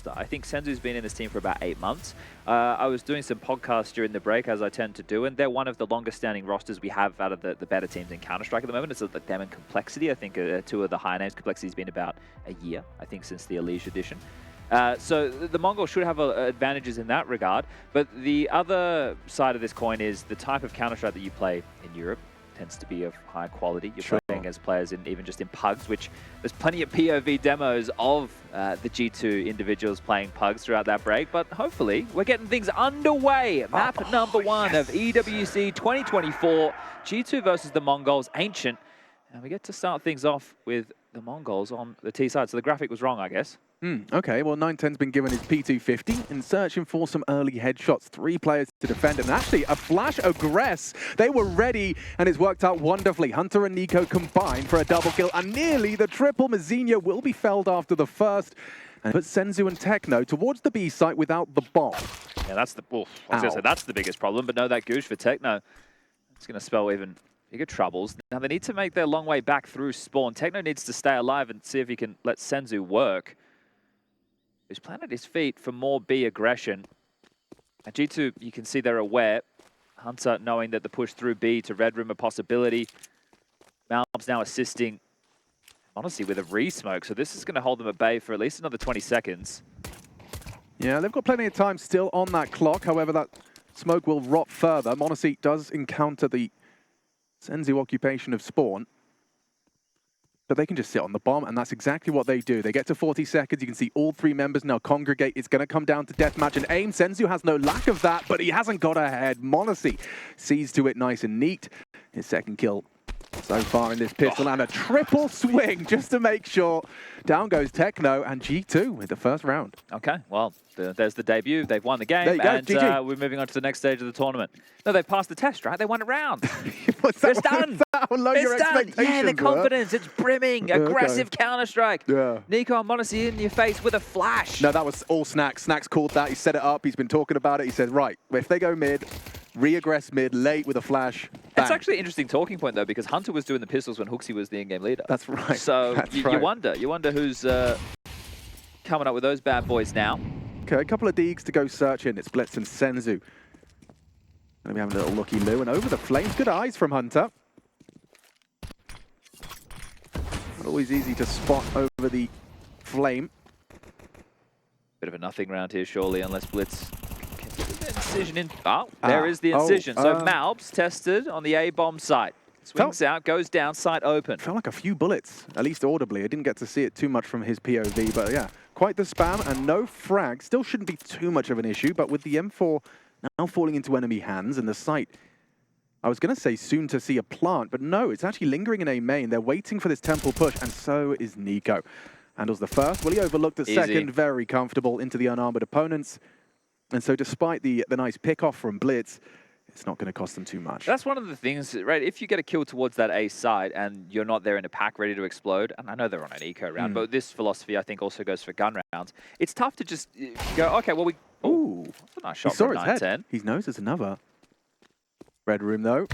roster. I think Senzu's been in this team for about 8 months. I was doing some podcasts during the break, as I tend to do, and they're one of the longest standing rosters we have out of the better teams in Counter-Strike at the moment. It's like them and Complexity. I think two of the high names. Complexity's been about a year, I think, since the Elige edition. So the Mongols should have advantages in that regard. But the other side of this coin is the type of Counter-Strike that you play in Europe tends to be of high quality. You're playing as players even just in pugs, which there's plenty of POV demos of the G2 individuals playing pugs throughout that break. But hopefully we're getting things underway. Map number 1 of EWC 2024, G2 versus the Mongols, Ancient. And we get to start things off with the Mongols on the T side. So the graphic was wrong, I guess. Okay, well, 910's been given his P250 and searching for some early headshots. 3 players to defend, and actually a flash aggress. They were ready, and it's worked out wonderfully. Hunter and Nico combined for a double kill, and nearly the triple. Mazinho will be felled after the first, and put Senzu and Techno towards the B site without the bomb. Yeah, that's the I was gonna say that's the biggest problem, but no, that goosh for Techno. It's going to spell even bigger troubles. Now they need to make their long way back through spawn. Techno needs to stay alive and see if he can let Senzu work. He's planted his feet for more B aggression. And G2, you can see they're aware. Hunter knowing that the push through B to Red Room a possibility. Malb's now assisting, honestly, with a re-smoke. So this is going to hold them at bay for at least another 20 seconds. Yeah, they've got plenty of time still on that clock. However, that smoke will rot further. Monacy does encounter the Senzu occupation of spawn. But they can just sit on the bomb, and that's exactly what they do. They get to 40 seconds. You can see all 3 members now congregate. It's going to come down to deathmatch and aim. Senzu has no lack of that, but he hasn't got ahead. Monacy sees to it nice and neat. His second kill so far in this pistol, and a triple swing just to make sure. Down goes Techno and G2 with the first round. Okay, well, there's the debut. They've won the game, and we're moving on to the next stage of the tournament. No, they passed the test, right? They won a round. It's done. It's done. Yeah, the confidence. It's brimming. Aggressive Counter-Strike. Yeah. Nico and Monacy in your face with a flash. No, that was all Snax. Snax called that. He set it up. He's been talking about it. He said, right, if they go mid, re-aggress mid, late with a flash. Bang. It's actually an interesting talking point, though, because Hunter was doing the pistols when Hooksy was the in-game leader. That's right. So you wonder who's coming up with those bad boys now. Okay, a couple of Deegs to go searching. It's Blitz and Senzu. Gonna be having a little looky-loo, and over the flames. Good eyes from Hunter. Not always easy to spot over the flame. Bit of a nothing round here, surely, unless Blitz can get the incision in. Oh, there is the incision. So Malb's tested on the A-bomb site. Swings out, goes down, site open. Felt like a few bullets, at least audibly. I didn't get to see it too much from his POV, but yeah, quite the spam and no frag. Still shouldn't be too much of an issue, but with the M4 now falling into enemy hands and the site, I was going to say soon to see a plant, but no, it's actually lingering in A main. They're waiting for this temple push, and so is Nico. Handles the first. Will he overlook the second? Very comfortable into the unarmored opponents. And so despite the nice pick-off from Blitz, it's not going to cost them too much. That's one of the things, right? If you get a kill towards that A side and you're not there in a pack ready to explode, and I know they're on an eco round, but this philosophy I think also goes for gun rounds. It's tough to just go, okay, well ooh, that's a nice shot from 910. His nose is another. Red Room though,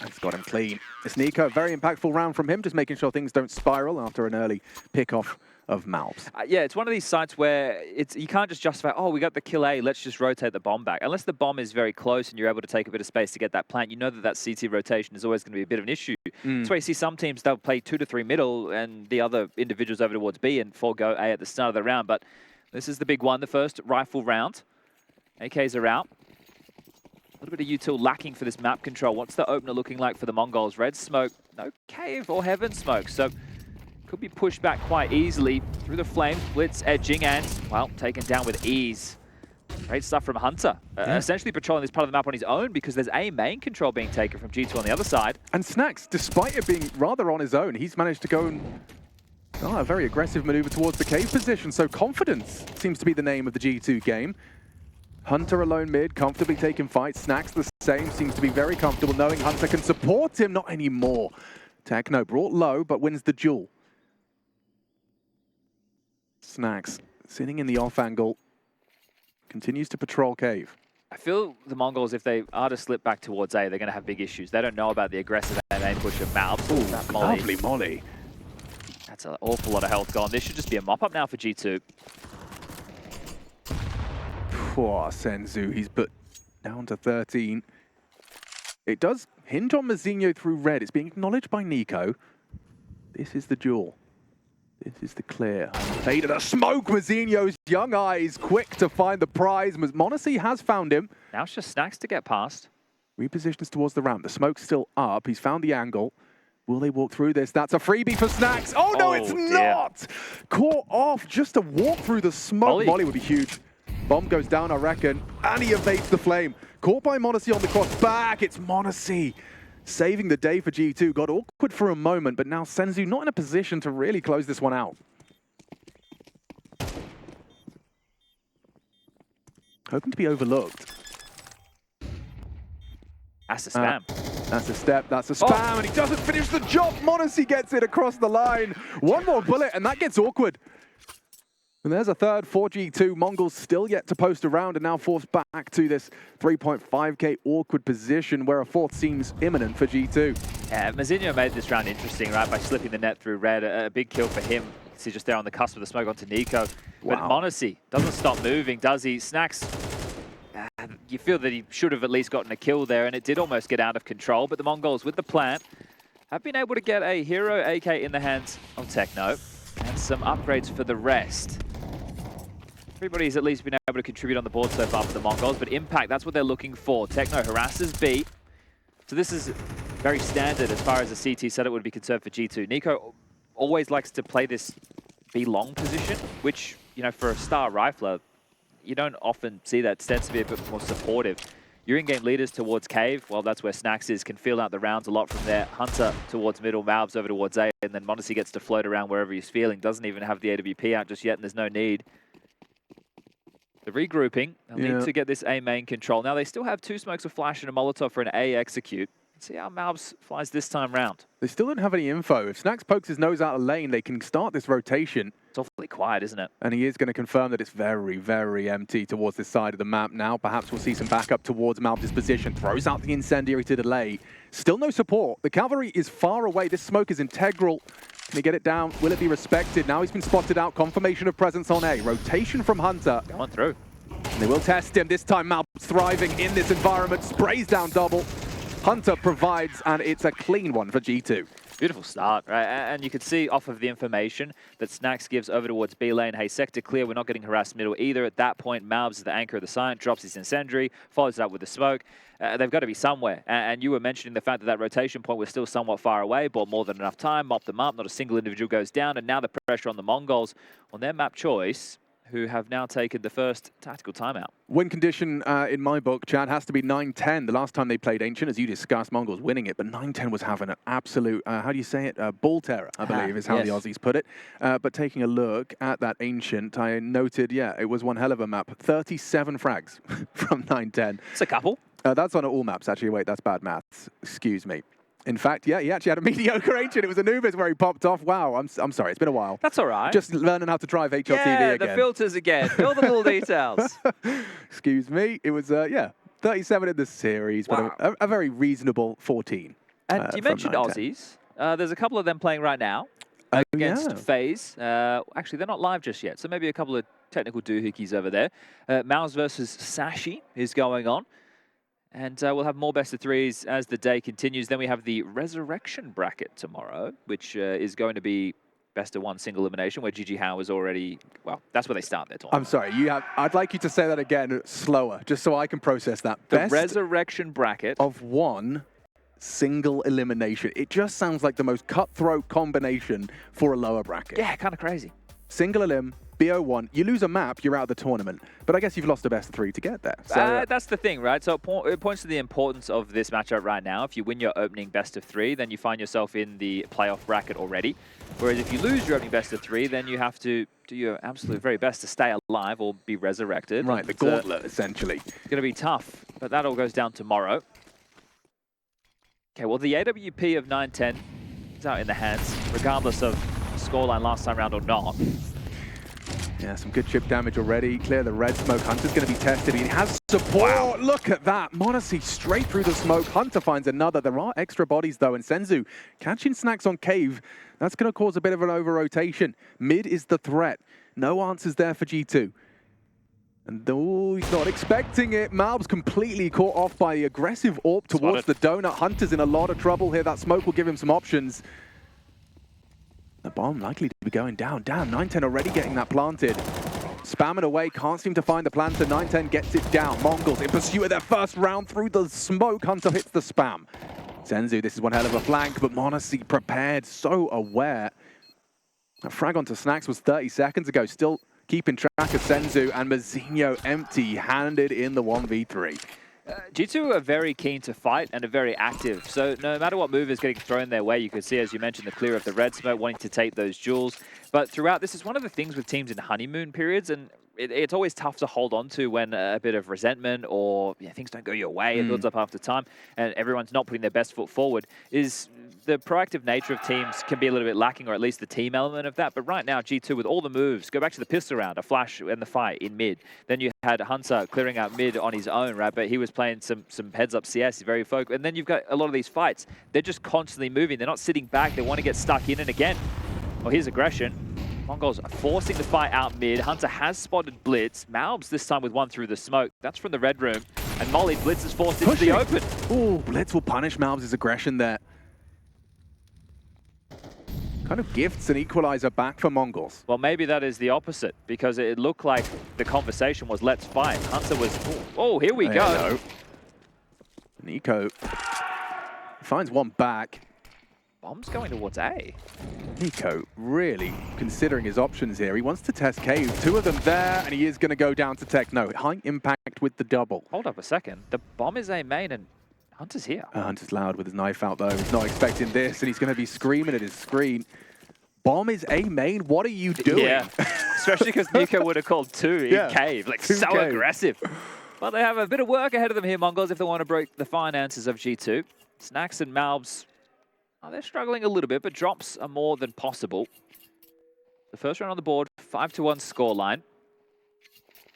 it's got him clean. It's Nico, very impactful round from him, just making sure things don't spiral after an early pick-off of Malbs. Yeah, it's one of these sites where you can't just justify, oh, we got the kill A, let's just rotate the bomb back. Unless the bomb is very close and you're able to take a bit of space to get that plant, you know that CT rotation is always going to be a bit of an issue. That's why you see some teams, they'll play 2 to 3 middle and the other individuals over towards B and forego A at the start of the round. But this is the big one, the first rifle round. AKs are out. A little bit of util lacking for this map control. What's the opener looking like for the Mongols? Red smoke, no cave or heaven smoke. So could be pushed back quite easily through the flame. Blitz edging and, well, taken down with ease. Great stuff from Hunter. Essentially patrolling this part of the map on his own because there's a main control being taken from G2 on the other side. And Snax, despite it being rather on his own, he's managed to go and a very aggressive maneuver towards the cave position. So confidence seems to be the name of the G2 game. Hunter alone mid, comfortably taking fights. Snax the same, seems to be very comfortable knowing Hunter can support him. Not anymore. Techno brought low, but wins the duel. Snax sitting in the off angle, continues to patrol cave. I feel the Mongols, if they are to slip back towards A, they're going to have big issues. They don't know about the aggressive aim push of Malbs. Ooh, that molly. Lovely molly. That's an awful lot of health gone. This should just be a mop-up now for G2. Poor Senzu, he's put down to 13. It does hinge on Mazinho through red. It's being acknowledged by Nico. This is the duel. This is the clear. Fade of the smoke. Mazinho's young eyes quick to find the prize. Monacy has found him. Now it's just Snacks to get past. Repositions towards the ramp. The smoke's still up. He's found the angle. Will they walk through this? That's a freebie for Snacks. Oh, no, it's not! Caught off. Just a walk through the smoke. Volley would be huge. Bomb goes down, I reckon, and he evades the flame. Caught by Monacy on the cross back. It's Monacy saving the day for G2. Got awkward for a moment, but now Senzu not in a position to really close this one out. Hoping to be overlooked. That's a spam. That's a step, that's a spam, and he doesn't finish the job. Monacy gets it across the line. One more bullet, and that gets awkward. And there's a third for G2. Mongols still yet to post around and now forced back to this 3.5k awkward position where a fourth seems imminent for G2. Yeah, Mazinho made this round interesting, right, by slipping the net through red. A big kill for him. See just there on the cusp of the smoke onto Nico. But Monacy doesn't stop moving, does he? Snacks, you feel that he should have at least gotten a kill there, and it did almost get out of control. But the Mongols, with the plant, have been able to get a hero AK in the hands of Techno and some upgrades for the rest. Everybody's at least been able to contribute on the board so far for the Mongols, but impact, that's what they're looking for. Techno harasses B. So this is very standard as far as a CT setup would be concerned for G2. Nico always likes to play this B long position, which, you know, for a star rifler, you don't often see that. Tends to be a bit more supportive. Your in-game leaders towards Cave, well, that's where Snacks is, can feel out the rounds a lot from there. Hunter towards middle, Malbs over towards A, and then Monacy gets to float around wherever he's feeling. Doesn't even have the AWP out just yet, and there's no need. The regrouping, they'll need to get this A main control. Now, they still have 2 smokes of flash and a Molotov for an A execute. Let's see how Malbs flies this time round. They still don't have any info. If Snacks pokes his nose out of lane, they can start this rotation. It's awfully quiet, isn't it? And he is going to confirm that it's very, very empty towards this side of the map now. Perhaps we'll see some backup towards Malbs' position. Throws out the incendiary to delay. Still no support. The cavalry is far away. This smoke is integral. Can he get it down? Will it be respected? Now he's been spotted out. Confirmation of presence on A. Rotation from Hunter. Going through. And they will test him. This time Malbs thriving in this environment. Sprays down double. Hunter provides, and it's a clean one for G2. Beautiful start, right? And you can see off of the information that Snacks gives over towards B lane. Hey, sector clear. We're not getting harassed middle either. At that point, Malbs is the anchor of the site, drops his incendiary, follows it up with the smoke. They've got to be somewhere. And you were mentioning the fact that that rotation point was still somewhat far away, bought more than enough time, mopped them up. Not a single individual goes down. And now the pressure on the Mongols on their map choice, who have now taken the first tactical timeout. Win condition in my book, Chad, has to be 9-10. The last time they played Ancient, as you discussed, Mongols winning it, but 9-10 was having an absolute, how do you say it, ball terror, I believe is how the Aussies put it. But taking a look at that Ancient, I noted, it was one hell of a map. 37 frags from 9-10. It's a couple. That's on all maps, actually. Wait, that's bad maths. Excuse me. In fact, he actually had a mediocre Ancient. It was Anubis where he popped off. Wow, I'm sorry, it's been a while. That's all right. Just learning how to drive HLTV again. Yeah, the filters again. All the little details. Excuse me. It was, 37 in the series, but a very reasonable 14. And you mentioned Aussies. There's a couple of them playing right now against FaZe. Actually, they're not live just yet, so maybe a couple of technical doohickeys over there. Mouse versus Sashi is going on. And we'll have more best of threes as the day continues. Then we have the Resurrection bracket tomorrow, which is going to be best of 1 single elimination, where GG Howe is already, well, that's where they start their tournament. I'm sorry, I'd like you to say that again slower, just so I can process that. The Resurrection bracket of 1 single elimination. It just sounds like the most cutthroat combination for a lower bracket. Yeah, kind of crazy. Single elim. BO1, you lose a map, you're out of the tournament. But I guess you've lost a best of 3 to get there. So, that's the thing, right? So it points to the importance of this matchup right now. If you win your opening best of 3, then you find yourself in the playoff bracket already. Whereas if you lose your opening best of 3, then you have to do your absolute very best to stay alive or be resurrected. Right, the gauntlet, essentially. It's going to be tough, but that all goes down tomorrow. Okay, well, the AWP of 9-10 is out in the hands, regardless of scoreline last time round or not. Yeah, some good chip damage already. Clear the red smoke. Hunter's going to be tested. He has support. Wow. Look at that. Monacy straight through the smoke. Hunter finds another. There are extra bodies, though. And Senzu catching Snacks on Cave. That's going to cause a bit of an over-rotation. Mid is the threat. No answers there for G2. And oh, he's not expecting it. Malb's completely caught off by the aggressive AWP towards the donut. Hunter's in a lot of trouble here. That smoke will give him some options. The bomb likely to be going down. Damn, 910 already getting that planted. Spamming away, can't seem to find the planter. 910 gets it down. Mongols in pursuit of their first round through the smoke. Hunter hits the spam. Senzu, this is one hell of a flank, but m0NESY prepared, so aware. That frag onto Snax was 30 seconds ago, still keeping track of Senzu, and mousinho empty-handed in the 1v3. G2 are very keen to fight and are very active, so no matter what move is getting thrown their way, you could see, as you mentioned, the clear of the red smoke, wanting to take those jewels. But throughout, this is one of the things with teams in honeymoon periods, and it's always tough to hold on to when a bit of resentment or things don't go your way, it builds up after time, and everyone's not putting their best foot forward, is the proactive nature of teams can be a little bit lacking, or at least the team element of that. But right now, G2 with all the moves, go back to the pistol round, a flash and the fight in mid. Then you had Hunter clearing out mid on his own, right? But he was playing some heads-up CS, very focused. And then you've got a lot of these fights. They're just constantly moving. They're not sitting back. They want to get stuck in. And again, well, here's aggression. Mongols are forcing the fight out mid. Hunter has spotted Blitz. Malbs this time with one through the smoke. That's from the red room. And Molly, Blitz is forced into the open. Oh, Blitz will punish Malbs' aggression there. Kind of gifts an equalizer back for Mongols. Well, maybe that is the opposite, because it looked like the conversation was, let's fight. Hunter was, oh, here we go. NiKo finds one back. Bomb's going towards A. NiKo really considering his options here. He wants to test cave. Two of them there, and he is going to go down to Techno. High impact with the double. Hold up a second. The bomb is A main, and Hunter's here. Hunter's loud with his knife out, though. He's not expecting this, and he's going to be screaming at his screen. Bomb is A main? What are you doing? Yeah, especially because NiKo would have called two in cave. Like, so cave. Aggressive. But they have a bit of work ahead of them here, Mongols, if they want to break the finances of G2. Snax and Malbs, they're struggling a little bit, but drops are more than possible. The first round on the board, 5-1 scoreline.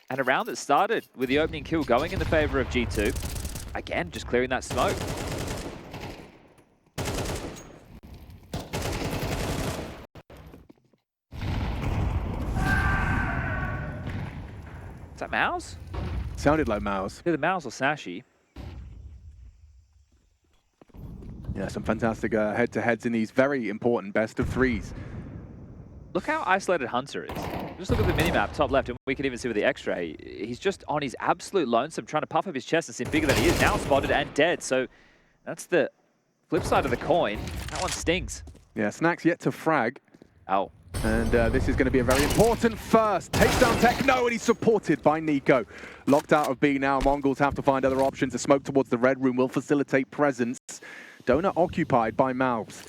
And a round that started with the opening kill going in the favor of G2. Again, just clearing that smoke. Is that Mouse? Sounded like Mouse. Either Mouse or Sashi. Yeah, some fantastic head-to-heads in these very important best of threes. Look how isolated Hunter is. Just look at the minimap, top left, and we can even see with the X-ray. He's just on his absolute lonesome, trying to puff up his chest and seem bigger than he is. Now spotted and dead, so that's the flip side of the coin. That one stings. Yeah, Snax yet to frag. Oh. And this is going to be a very important first. Takes down Techno, and he's supported by NiKo. Locked out of B now. Mongols have to find other options. A smoke towards the red room will facilitate presence. Donut occupied by Malbs.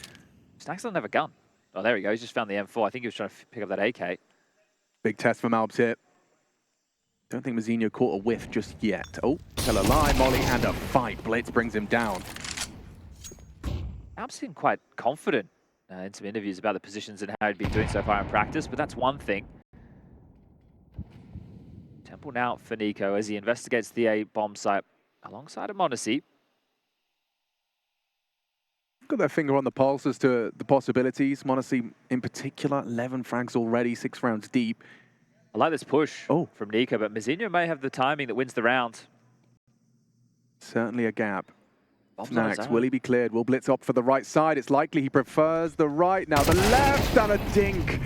Snax doesn't have a gun. Oh, there we go. He's just found the M4. I think he was trying to pick up that AK. Big test for Malbs here. Don't think mousinho caught a whiff just yet. Oh, still alive. Molly and a fight. Blitz brings him down. Malbs seemed quite confident in some interviews about the positions and how he'd been doing so far in practice, but that's one thing. Temple now for NiKo as he investigates the A bomb site alongside of m0NESY. Got their finger on the pulse as to the possibilities. m0NESY in particular, 11 frags already, 6 rounds deep. I like this push from NiKo, but mousinho may have the timing that wins the round. Certainly a gap. Snax, will he be cleared? Will Blitz opt for the right side? It's likely he prefers the right. Now the left and a dink.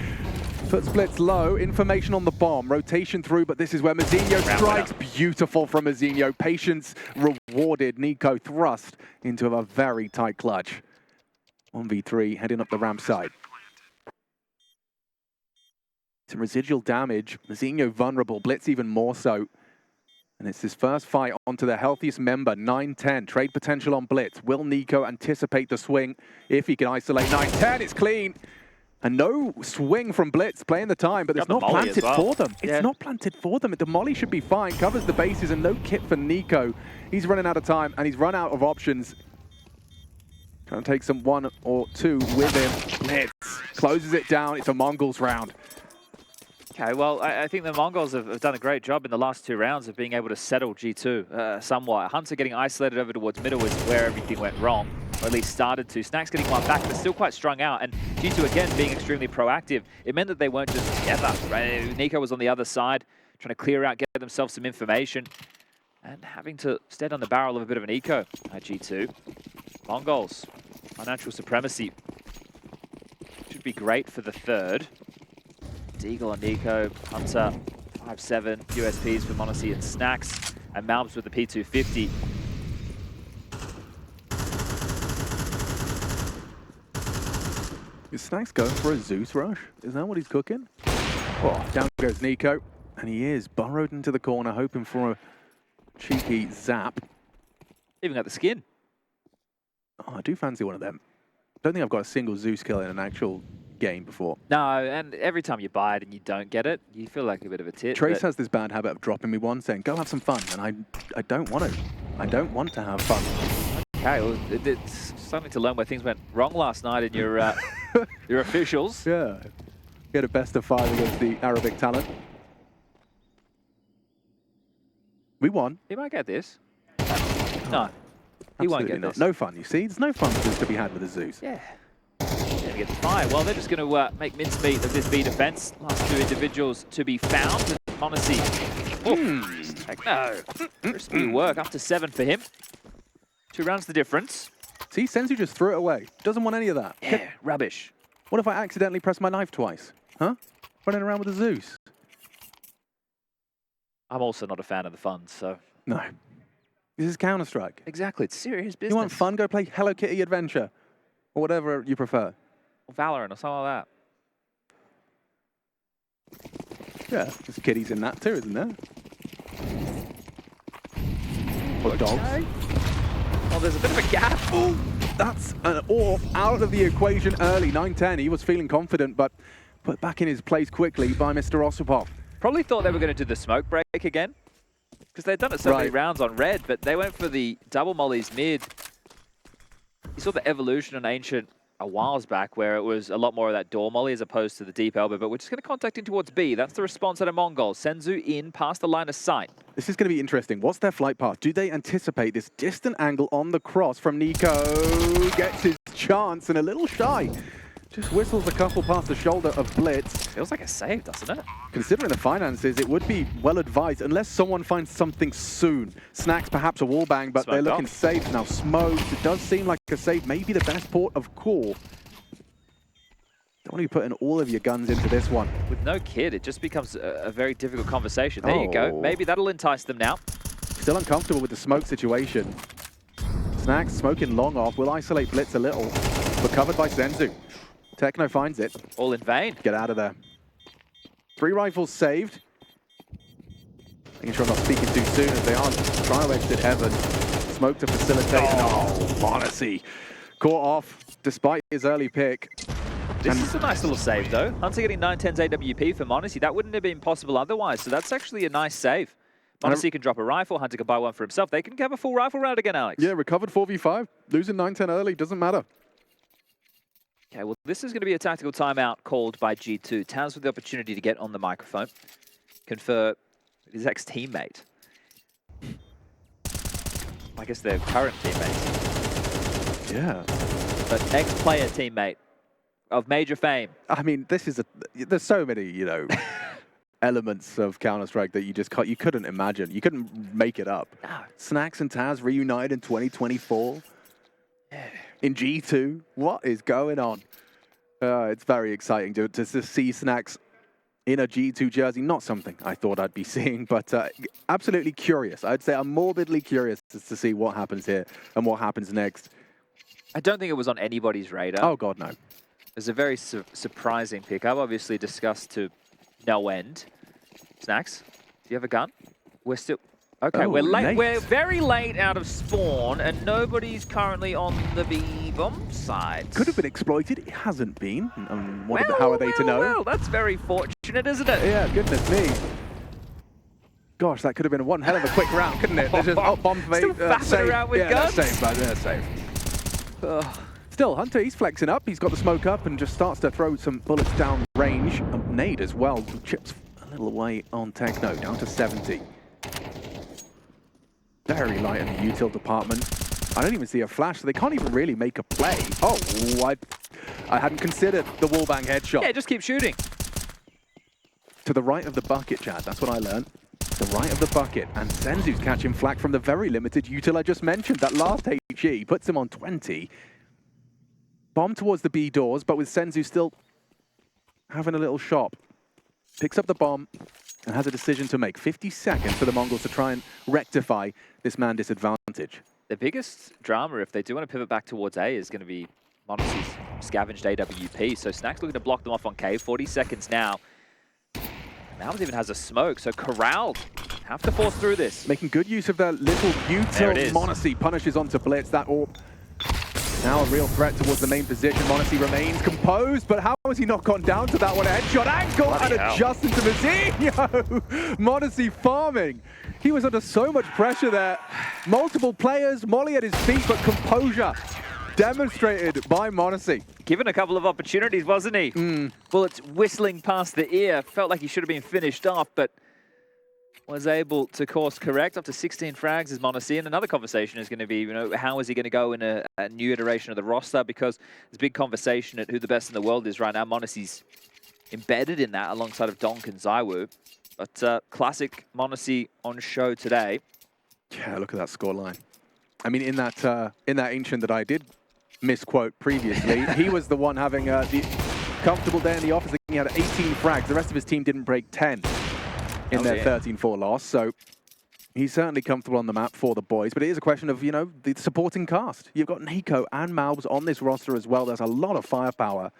Puts Blitz low. Information on the bomb. Rotation through, but this is where mousinho strikes. Beautiful from mousinho. Patience rewarded. NiKo thrust into a very tight clutch. 1v3 heading up the ramp side. Some residual damage. mousinho vulnerable. Blitz even more so. And it's his first fight onto the healthiest member, 910. Trade potential on Blitz. Will NiKo anticipate the swing? If he can isolate 910, it's clean. And no swing from Blitz, playing the time, but it's not planted for them. It's not planted for them. The molly should be fine, covers the bases, and no kit for NiKo. He's running out of time, and he's run out of options. Trying to take some 1 or 2 with him. Blitz closes it down. It's a Mongols round. Okay, well, I think the Mongols have done a great job in the last 2 rounds of being able to settle G2 somewhat. Hunter getting isolated over towards middle was where everything went wrong, or at least started to. Snax getting one back, but still quite strung out. And G2, again, being extremely proactive, it meant that they weren't just together, right? NiKo was on the other side, trying to clear out, get themselves some information, and having to stand on the barrel of a bit of an eco at G2. Mongols, financial supremacy should be great for the third. Deagle on Nico, Hunter, 5-7, USPs for Monacy and Snacks, and Malbs with the P250. Is Snacks going for a Zeus rush? Is that what he's cooking? Oh, down goes Nico. And he is burrowed into the corner, hoping for a cheeky zap. Even got the skin. Oh, I do fancy one of them. Don't think I've got a single Zeus kill in an actual game before. No, and every time you buy it and you don't get it, you feel like a bit of a tit. Trace has this bad habit of dropping me one, saying, go have some fun. And I don't want to. I don't want to have fun. Okay, well, it's something to learn where things went wrong last night in your your officials. Yeah. Get a best of 5 against the Arabic talent. We won. He might get this. No, he won't get this. No fun, you see? There's no fun to be had with the Zeus. Yeah. Gonna get the fire. Well, they're just going to make mincemeat of this B defense. Last two individuals to be found. Monacy. Heck no. Crispy work. Up to 7 for him. 2 rounds the difference. See, Senzu just threw it away. Doesn't want any of that. Yeah, rubbish. What if I accidentally press my knife twice? Huh? Running around with a Zeus. I'm also not a fan of the fun, so... No. This is Counter-Strike. Exactly, it's serious business. You want fun? Go play Hello Kitty Adventure. Or whatever you prefer. Or Valorant or something like that. Yeah, there's kitties in that too, isn't there? Or dogs. Oh, there's a bit of a gap. Oh, that's an AWP out of the equation early. 9-10, he was feeling confident, but put back in his place quickly by Mr. Osipov. Probably thought they were going to do the smoke break again, because they'd done it so many rounds on red, but they went for the double mollies mid. You saw the evolution on Ancient a whiles back where it was a lot more of that door molly as opposed to the deep elbow, but we're just going to contact in towards B. That's the response at TheMongolz. Senzu in past the line of sight. This is going to be interesting. What's their flight path? Do they anticipate this distant angle on the cross from Nico? Gets his chance and a little shy. Just whistles a couple past the shoulder of Blitz. Feels like a save, doesn't it? Considering the finances, it would be well advised, unless someone finds something soon. Snacks, perhaps a wallbang, but they're looking safe now. Smokes, it does seem like a save, maybe the best port of call. Don't want to be putting all of your guns into this one. With no kid, it just becomes a very difficult conversation. There you go. Maybe that'll entice them now. Still uncomfortable with the smoke situation. Snacks smoking long off, will isolate Blitz a little, but covered by Senzu. Techno finds it. All in vain. Get out of there. 3 rifles saved. Making sure I'm not speaking too soon as they are trial-edged at Heaven. Smoke to facilitate. Oh, Monacy. Caught off despite his early pick. This is a nice little save though. Hunter getting 9-10's AWP for Monacy. That wouldn't have been possible otherwise, so that's actually a nice save. Monacy can drop a rifle, Hunter can buy one for himself. They can have a full rifle round again, Alex. Yeah, recovered 4v5. Losing 9-10 early, doesn't matter. Okay, well, this is going to be a tactical timeout called by G2. Taz with the opportunity to get on the microphone, confer with his ex-teammate. I guess their current teammate. Yeah. But ex-player teammate of major fame. I mean, this is there's so many, you know, elements of Counter-Strike that you couldn't imagine. You couldn't make it up. No. Snacks and Taz reunited in 2024. Yeah. In G2, what is going on? It's very exciting to see Snacks in a G2 jersey. Not something I thought I'd be seeing, but absolutely curious. I'd say I'm morbidly curious to see what happens here and what happens next. I don't think it was on anybody's radar. Oh, God, no. It was a very surprising pickup, obviously discussed to no end. Snacks, do you have a gun? We're still... Okay, we're late. Nate. We're very late out of spawn, and nobody's currently on the B-bomb side. Could have been exploited. It hasn't been. How are they to know? Well, that's very fortunate, isn't it? Yeah, goodness me. Gosh, that could have been one hell of a quick round, couldn't it? There's just bomb Still faffing around with guns. That's safe, man. That's safe. Still, Hunter, he's flexing up. He's got the smoke up and just starts to throw some bullets down range. Nade as well. Chips a little away on Techno, down to 70. Very light in the util department. I don't even see a flash, so they can't even really make a play. Oh, I hadn't considered the wallbang headshot. Yeah, just keep shooting. to the right of the bucket, Chad. That's what I learned. The right of the bucket. And Senzu's catching flack from the very limited util I just mentioned. That last HE puts him on 20. Bomb towards the B doors, but with Senzu still having a little shop. Picks up the bomb and has a decision to make. 50 seconds for the Mongols to try and rectify this man disadvantage. The biggest drama, if they do want to pivot back towards A, is going to be Monacy's scavenged AWP. So Snack's looking to block them off on K. 40 seconds now. Malbs even has a smoke, so corralled. Have to force through this. Making good use of their little util. Monacy punishes onto Blitz. That orb now a real threat towards the main position. Monacy remains composed, but how has he not gone down to that one? Headshot angle and adjust into Mazinho. Monacy farming. He was under so much pressure there. Multiple players, Molly at his feet, but composure demonstrated by Monacy. Given a couple of opportunities, wasn't he? Bullets whistling past the ear. Felt like he should have been finished off, but was able to course correct. Up to 16 frags is Monacy. And another conversation is going to be, you know, how is he going to go in a new iteration of the roster? Because there's a big conversation at who the best in the world is right now. Monacy's embedded in that alongside of Donk and Zywoo. But classic Monacy on show today. Yeah, look at that scoreline. I mean, in that ancient that I did misquote previously, he was the one having the comfortable day in the office. He had 18 frags. The rest of his team didn't break 10 in their 13-4 loss. So he's certainly comfortable on the map for the boys. But it is a question of, you know, the supporting cast. You've got Nico and Malbs on this roster as well. There's a lot of firepower,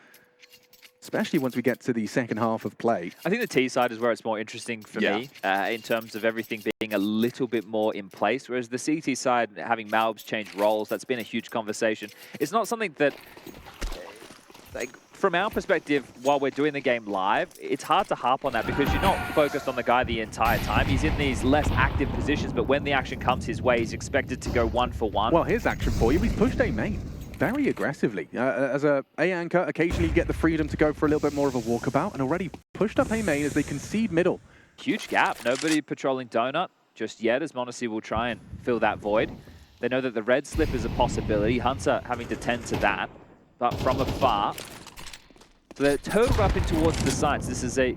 especially once we get to the second half of play. I think the T side is where it's more interesting for me in terms of everything being a little bit more in place, whereas the CT side, having Malbs change roles, that's been a huge conversation. It's not something that, like, from our perspective, while we're doing the game live, it's hard to harp on that because you're not focused on the guy the entire time. He's in these less active positions, but when the action comes his way, he's expected to go 1-for-1. Well, here's action for you. He's pushed A main very aggressively. As a anchor, occasionally you get the freedom to go for a little bit more of a walkabout, and already pushed up A main as they concede middle. Huge gap. Nobody patrolling Donut just yet, as Monacy will try and fill that void. They know that the red slip is a possibility. Hunter having to tend to that, but from afar. So they're turtled up in towards the sites. This is a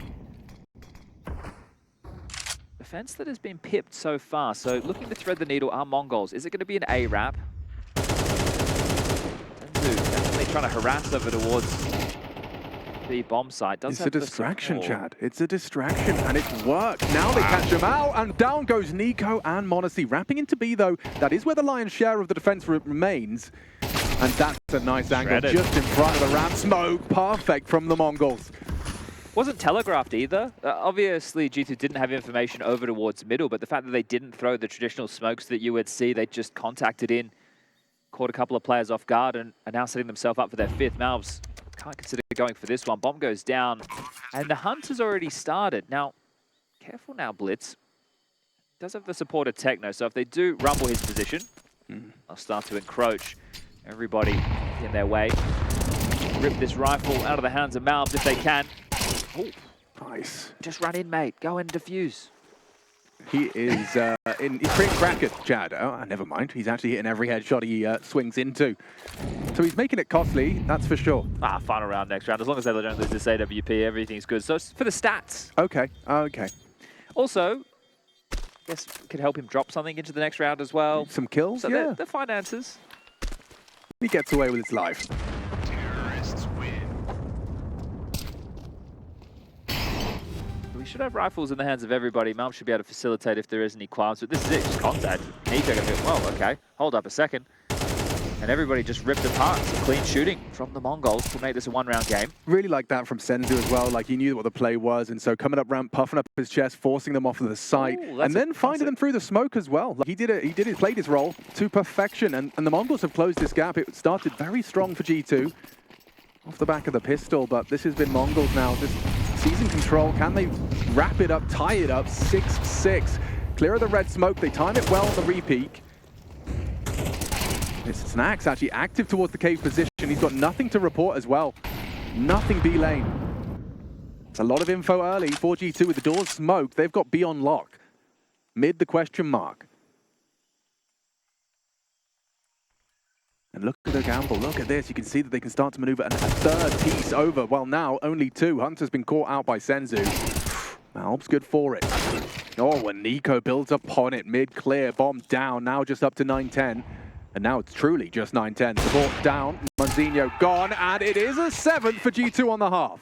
defense that has been pipped so far. So looking to thread the needle are Mongols. Is it going to be an A wrap? Definitely trying to harass over towards the bomb site. It's a distraction, Chad. It's a distraction, and it's worked. Now they catch him out, and down goes Nico and Monacy. Wrapping into B, though, that is where the lion's share of the defense remains. And that's a nice angle just in front of the ramp. Smoke, perfect from the Mongols. Wasn't telegraphed either. Obviously, G2 didn't have information over towards middle, but the fact that they didn't throw the traditional smokes that you would see, they just contacted in, caught a couple of players off guard, and are now setting themselves up for their fifth. Malbs can't consider going for this one. Bomb goes down, and the hunt has already started. Now, careful now, Blitz. Does have the support of Techno, so if they do rumble his position, they'll start to encroach. Everybody in their way. Rip this rifle out of the hands of Malbs if they can. Oh, nice. Just run in, mate. Go and defuse. He is he's pretty cracked, Chad. Oh, never mind. He's actually hitting every headshot he swings into. So he's making it costly, that's for sure. Final round, next round. As long as they don't lose this AWP, everything's good. So it's for the stats. Okay, okay. Also, I guess could help him drop something into the next round as well. Some kills, so yeah. The finances. He gets away with his life. Terrorists win. We should have rifles in the hands of everybody. Malbs should be able to facilitate if there is any qualms. But this is it, just contact. Nico gonna go, well, okay, hold up a second. And everybody just ripped apart. Some clean shooting from the Mongols to make this a one-round game. Really like that from Senzu as well. Like, he knew what the play was, and so coming up ramp, puffing up his chest, forcing them off of the site, and then finding them through the smoke as well. Like, he played his role to perfection, and the Mongols have closed this gap. It started very strong for G2 off the back of the pistol, but this has been Mongols now. Just seizing control. Can they wrap it up, tie it up? 6-6. Clear of the red smoke. They time it well on the re-peak. It's Snacks actually active towards the cave position. He's got nothing to report as well. Nothing B lane. It's a lot of info early. 4G2 with the doors smoked. They've got B on lock. Mid the question mark. And look at the gamble. Look at this. You can see that they can start to maneuver a third piece over. Well, now only two. Hunter's been caught out by Senzu. Malb's good for it. Oh, and Nico builds upon it. Mid-clear, bomb down, now just up to 9-10. And now it's truly just 9-10. Support down, Monzinho gone, and it is a 7th for G2 on the half.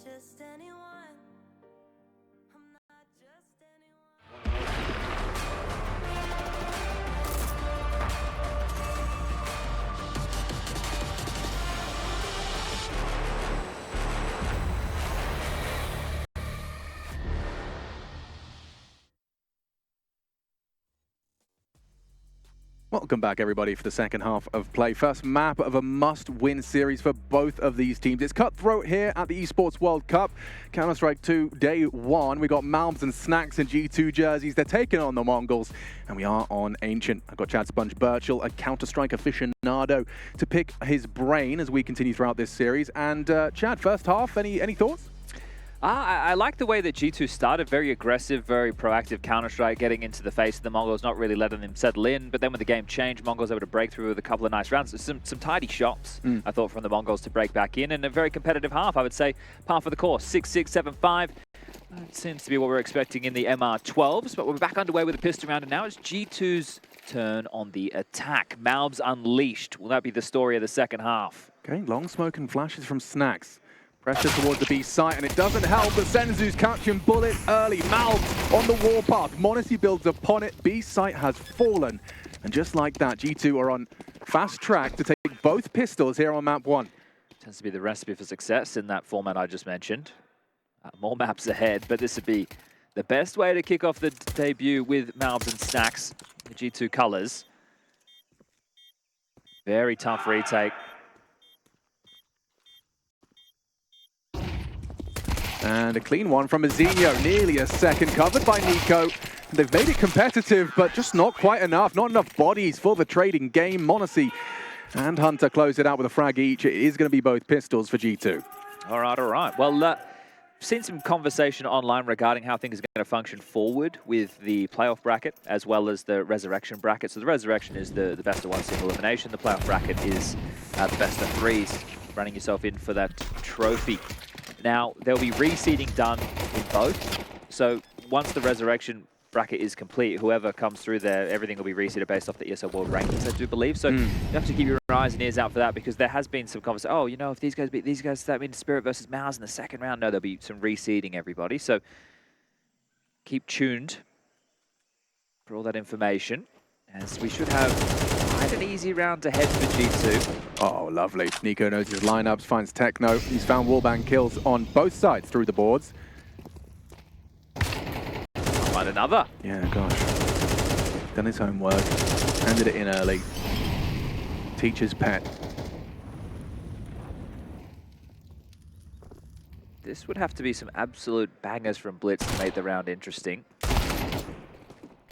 Just anyone. I'm not just anyone. Welcome back, everybody, for the second half of play. First map of a must-win series for both of these teams. It's cutthroat here at the Esports World Cup. Counter-Strike 2, day 1. We got Malbs and Snacks in G2 jerseys. They're taking on the Mongols, and we are on Ancient. I've got Chad Sponge Birchall, a Counter-Strike aficionado, to pick his brain as we continue throughout this series. And Chad, first half, any thoughts? I like the way that G2 started. Very aggressive, very proactive Counter-Strike, getting into the face of the Mongols, not really letting them settle in. But then when the game changed, Mongols able to break through with a couple of nice rounds. Some tidy shots, I thought, from the Mongols to break back in. And a very competitive half, I would say, par for the course. 6-6, 7-5. That seems to be what we're expecting in the MR12s. But we're back underway with a pistol round. And now it's G2's turn on the attack. Malbs unleashed. Will that be the story of the second half? Okay, long smoke and flashes from Snacks. Pressure towards the B site, and it doesn't help, but Senzu's catching bullet early. Malbs on the warpath. m0NESY builds upon it. B site has fallen. And just like that, G2 are on fast track to take both pistols here on map 1. Tends to be the recipe for success in that format I just mentioned. More maps ahead, but this would be the best way to kick off the debut with Malbs and Snacks, the G2 colors. Very tough retake. And a clean one from Monzinho, nearly a second, covered by Nico. They've made it competitive, but just not quite enough. Not enough bodies for the trading game. m0NESY and Hunter close it out with a frag each. It is going to be both pistols for G2. All right, all right. Well, seen some conversation online regarding how things are going to function forward with the playoff bracket as well as the resurrection bracket. So the resurrection is the best of one single elimination. The playoff bracket is the best of threes, running yourself in for that trophy. Now, there'll be reseeding done in both. So once the resurrection bracket is complete, whoever comes through there, everything will be reseeded based off the ESL World Rankings, I do believe. So you have to keep your eyes and ears out for that, because there has been some conversation, oh, you know, if these guys beat these guys, that means Spirit versus MOUZ in the second round. No, there'll be some reseeding, everybody. So keep tuned for all that information, as we should have quite an easy round ahead for G2. Oh, lovely. NiKo knows his lineups, finds Techno. He's found wallbang kills on both sides through the boards. Find another. Yeah, gosh. Done his homework. Handed it in early. Teacher's pet. This would have to be some absolute bangers from Blitz to make the round interesting.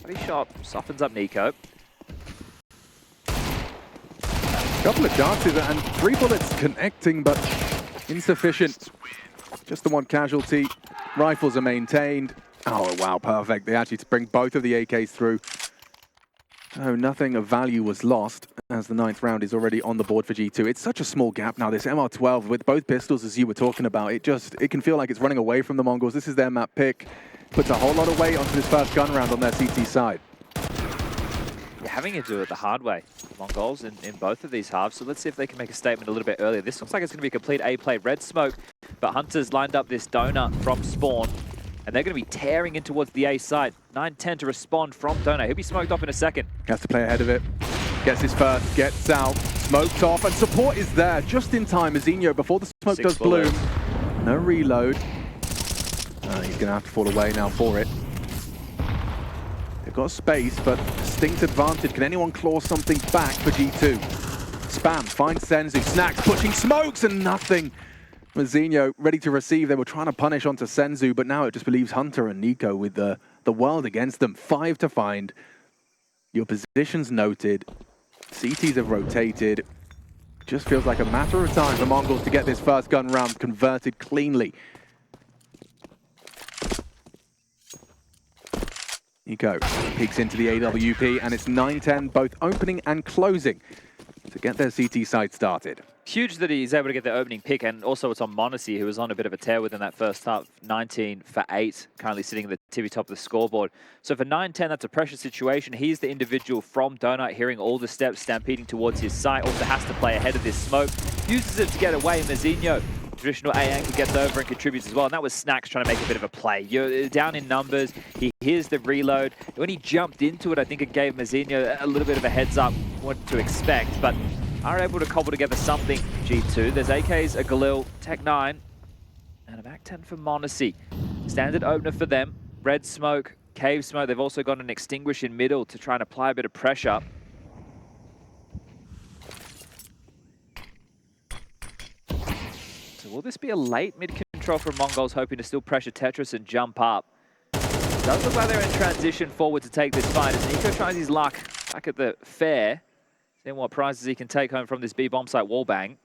Body shot softens up NiKo. Couple of chances and 3 bullets connecting, but insufficient. Just the one casualty. Rifles are maintained. Oh, wow, perfect. They actually bring both of the AKs through. So nothing of value was lost, as the 9th round is already on the board for G2. It's such a small gap now, this MR12 with both pistols, as you were talking about. It can feel like it's running away from the Mongols. This is their map pick. Puts a whole lot of weight onto this first gun round on their CT side. You're having to do it the hard way, Mongols, in both of these halves. So let's see if they can make a statement a little bit earlier. This looks like it's going to be a complete A play. Red smoke, but Hunter's lined up this donut from spawn, and they're going to be tearing in towards the A side. 9-10 to respond from Donut. He'll be smoked off in a second. Has to play ahead of it. Gets his first, gets out, smoked off, and support is there just in time. Azinho, before the smoke does bloom. No reload. He's going to have to fall away now for it. They've got space, but distinct advantage. Can anyone claw something back for G2? Spam finds Senzu. Snacks pushing smokes and nothing. Mazinho ready to receive. They were trying to punish onto Senzu, but now it just believes Hunter and NiKo with the world against them. 5 to find. Your positions noted. CTs have rotated. Just feels like a matter of time for Mongols to get this first gun round converted cleanly. NiKo peeks into the AWP, and it's 9-10, both opening and closing, to get their CT side started. Huge that he's able to get the opening pick, and also it's on m0NESY, who was on a bit of a tear within that first half. 19 for 8, currently sitting at the tippy top of the scoreboard. So for 9-10, that's a pressure situation. He's the individual from Donut, hearing all the steps, stampeding towards his site. Also has to play ahead of this smoke. Uses it to get away. Mazinho, traditional A anchor, gets over and contributes as well. And that was Snacks trying to make a bit of a play. You're down in numbers. He hears the reload. When he jumped into it, I think it gave Mazinho a little bit of a heads up what to expect. But are able to cobble together something, G2. There's AKs, a Galil, Tech 9, and a back 10 for m0NESY. Standard opener for them. Red smoke, cave smoke. They've also got an extinguish in middle to try and apply a bit of pressure. So will this be a late mid-control from Mongols, hoping to still pressure Tetris and jump up? Does look like they're in transition forward to take this fight, as NiKo tries his luck back at the fair. Seeing what prizes he can take home from this B bomb site wallbang.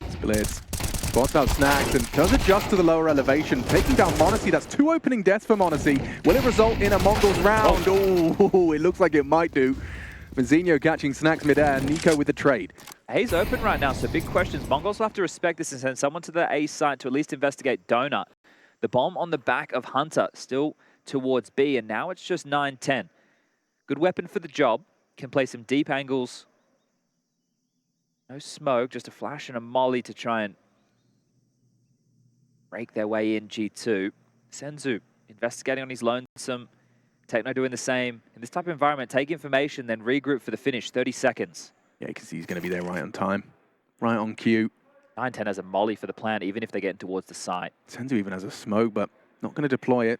Splits. Spots out Snacks and does adjust to the lower elevation, taking down m0NESY. That's 2 opening deaths for m0NESY. Will it result in a Mongols round? Oh, it looks like it might do. Mazinho catching Snacks midair, NiKo with the trade. A's open right now, so big questions. Mongols will have to respect this and send someone to the A site to at least investigate Donut. The bomb on the back of Hunter, still towards B, and now it's just 9-10. Good weapon for the job. Can play some deep angles. No smoke, just a flash and a molly to try and break their way in G2. Senzu investigating on his lonesome. Techno doing the same. In this type of environment, take information, then regroup for the finish. 30 seconds. Yeah, because he's going to be there right on time. Right on cue. 9-10 has a molly for the plan, even if they're getting towards the site. Senzu even has a smoke, but not going to deploy it.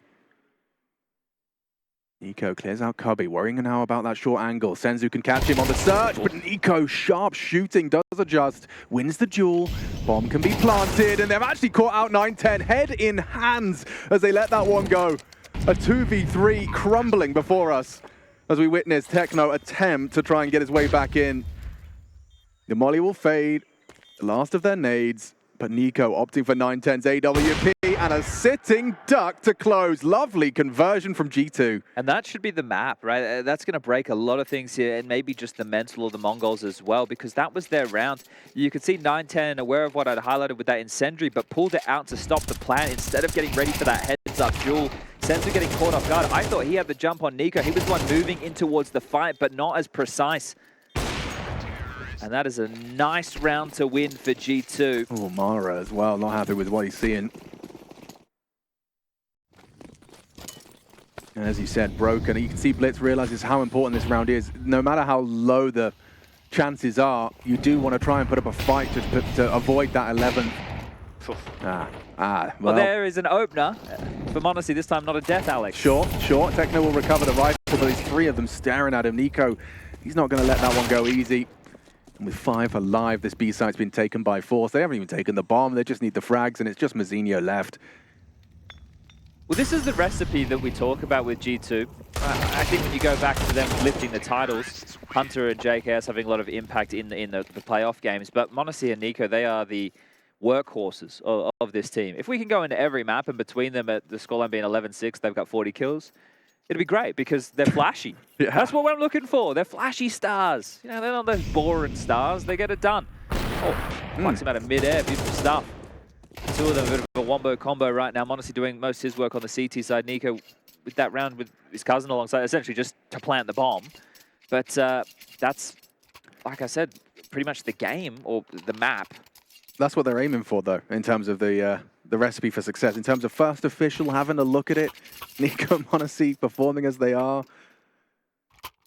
NiKo clears out Cubby, worrying now about that short angle. Senzu can catch him on the search, but NiKo, sharp shooting, does adjust, wins the duel. Bomb can be planted, and they've actually caught out 9-10, head in hands as they let that one go. A 2v3 crumbling before us as we witness Techno attempt to try and get his way back in. The molly will fade. The last of their nades. But Nico opting for 910's AWP and a sitting duck to close. Lovely conversion from G2. And that should be the map, right? That's going to break a lot of things here, and maybe just the mental of the Mongols as well, because that was their round. You could see 910 aware of what I'd highlighted with that incendiary, but pulled it out to stop the plan instead of getting ready for that heads-up duel. Senzu getting caught off guard. I thought he had the jump on Nico. He was the one moving in towards the fight, but not as precise. And that is a nice round to win for G2. Oh, Mara as well, not happy with what he's seeing. And as you said, broken. You can see Blitz realizes how important this round is. No matter how low the chances are, you do want to try and put up a fight to avoid that 11th. Well, there is an opener for Monacy, this time not a death, Alex. Short. Techno will recover the rifle, but there's 3 of them staring at him. Nico, he's not going to let that one go easy. And with 5 alive, this B site's been taken by force. They haven't even taken the bomb. They just need the frags, and it's just Mazinho left. Well, this is the recipe that we talk about with G2. I think when you go back to them lifting the titles, Hunter and JKS having a lot of impact in the playoff games. But Monacy and Nico, they are the workhorses of this team. If we can go into every map and between them at the scoreline being 11-6, they've got 40 kills. It'd be great because they're flashy. Yeah. That's what I'm looking for. They're flashy stars. You know, they're not those boring stars. They get it done. Oh, plucks him out of mid-air. Beautiful stuff. 2 of them, a bit of a wombo combo right now. Monacy doing most of his work on the CT side. Nico with that round with his cousin alongside, essentially just to plant the bomb. But that's, like I said, pretty much the game or the map. That's what they're aiming for, though, in terms of the recipe for success. In terms of first official, having a look at it, Nico and Monacy performing as they are.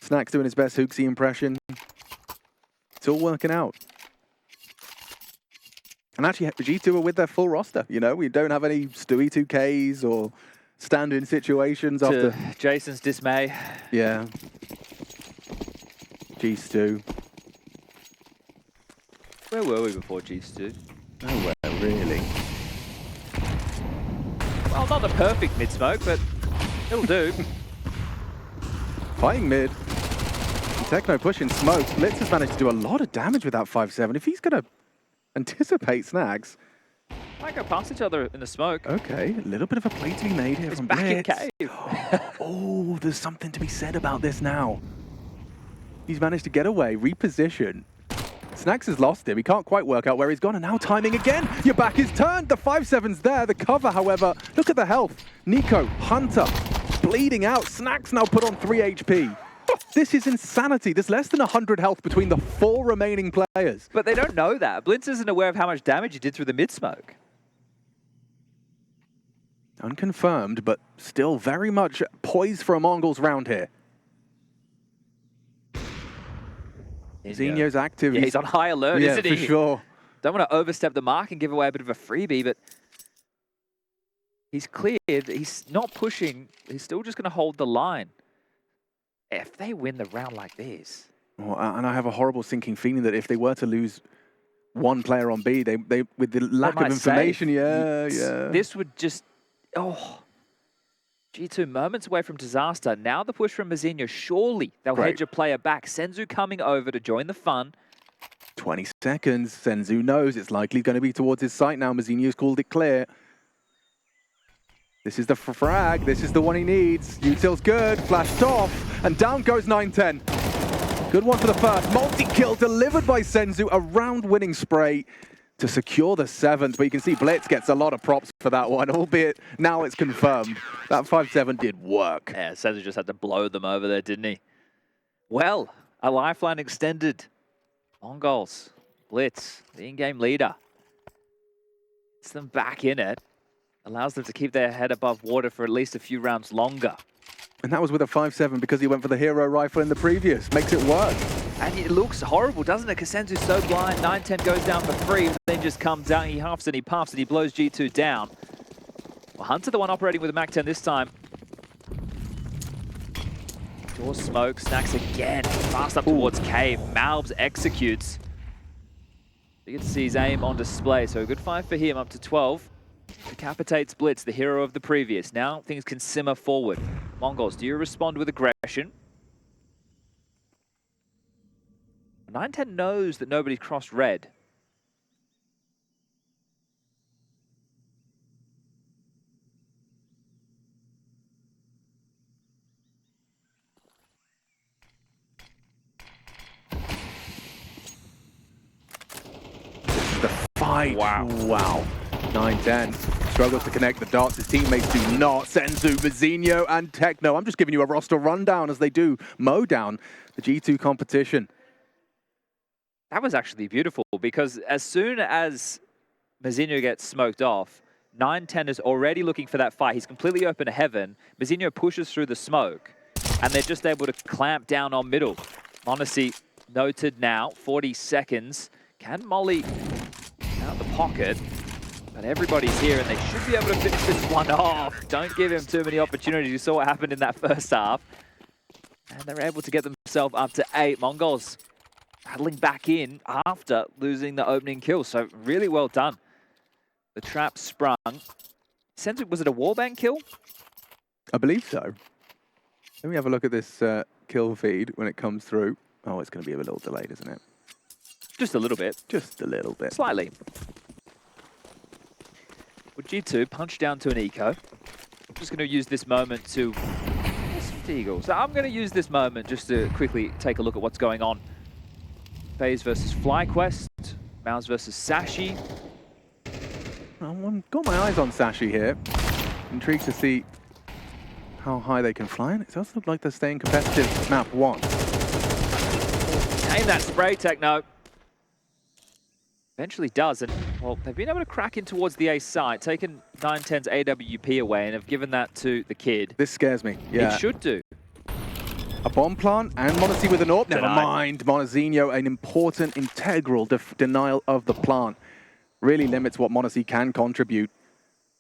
Snax doing his best Hooksy impression. It's all working out. And actually, G2 are with their full roster. You know, we don't have any Stewie 2Ks or stand-in situations after Jason's dismay. Yeah. G2. Where were we before G2? Nowhere, really. Well, not the perfect mid-smoke, but it'll do. Fighting mid. Techno pushing smoke. Blitz has managed to do a lot of damage with that 5-7. If he's going to anticipate snags. Might go past each other in the smoke. Okay, a little bit of a play to be made here from back in Blitz. cave. Oh, there's something to be said about this now. He's managed to get away, reposition. Snax has lost him. He can't quite work out where he's gone, and now timing again. Your back is turned. The 5-7's there. The cover, however, look at the health. Nico, Hunter, bleeding out. Snax now put on 3 HP. This is insanity. There's less than 100 health between the 4 remaining players. But they don't know that. Blitz isn't aware of how much damage he did through the mid-smoke. Unconfirmed, but still very much poised for a Mongols round here. Zinho's active. Yeah, he's on high alert, isn't he? Yeah, for sure. Don't want to overstep the mark and give away a bit of a freebie, but he's cleared. He's not pushing. He's still just going to hold the line. If they win the round like this... Well, and I have a horrible sinking feeling that if they were to lose one player on B, they with the lack of information, This would just... Oh... G2 moments away from disaster. Now the push from Mazinho. Surely they'll hedge a player back. Senzu coming over to join the fun. 20 seconds. Senzu knows it's likely going to be towards his site now. Mazinho's called it clear. This is the frag. This is the one he needs. Util's good. Flashed off. And down goes 910. Good one for the first. Multi-kill delivered by Senzu. A round-winning spray to secure the 7th. But you can see Blitz gets a lot of props for that one, albeit now it's confirmed. That 5-7 did work. Yeah, Senzu just had to blow them over there, didn't he? Well, a lifeline extended. Mongols, Blitz, the in-game leader. Gets them back in it. Allows them to keep their head above water for at least a few rounds longer. And that was with a 5-7 because he went for the hero rifle in the previous. Makes it work. And it looks horrible, doesn't it? Because Senzu's so blind. 910 goes down for free, and then just comes out. He huffs and he puffs and he blows G2 down. Well, Hunter, the one operating with a MAC-10 this time. Door smoke, Snax again. Fast up towards cave. Malbs executes. You get to see his aim on display, so a good fight for him, up to 12. Decapitates Blitz, the hero of the previous. Now things can simmer forward. Mongols, do you respond with aggression? 910 knows that nobody's crossed red. The fight. Wow. 910 struggles to connect the dots. His teammates do not. Senzu, Mazinho, and Techno. I'm just giving you a roster rundown as they do mow down the G2 competition. That was actually beautiful because as soon as Mazinho gets smoked off, 910 is already looking for that fight. He's completely open to heaven. Mazinho pushes through the smoke, and they're just able to clamp down on middle. Monacy noted now, 40 seconds. Can Molly out the pocket? But everybody's here, and they should be able to finish this one off. Don't give him too many opportunities. You saw what happened in that first half. And they're able to get themselves up to 8. Mongols battling back in after losing the opening kill. So really well done. The trap sprung. Was it a warbang kill? I believe so. Let me have a look at this kill feed when it comes through. Oh, it's going to be a little delayed, isn't it? Just a little bit. Just a little bit. Slightly. With G2, punch down to an eco. I'm just going to use this moment to... Eagles. So I'm going to use this moment just to quickly take a look at what's going on. FaZe versus FlyQuest. MongolZ versus Sashi. I've got my eyes on Sashi here. Intrigued to see how high they can fly. And it does look like they're staying competitive map 1. Aim that spray, Techno. Eventually does, and well, they've been able to crack in towards the A site, taken 910's AWP away, and have given that to the kid. This scares me. Yeah. It should do. A bomb plant and Monacy with an AWP. Never Denied. mind. Monazinho, an important, integral denial of the plant. Really limits what Monacy can contribute.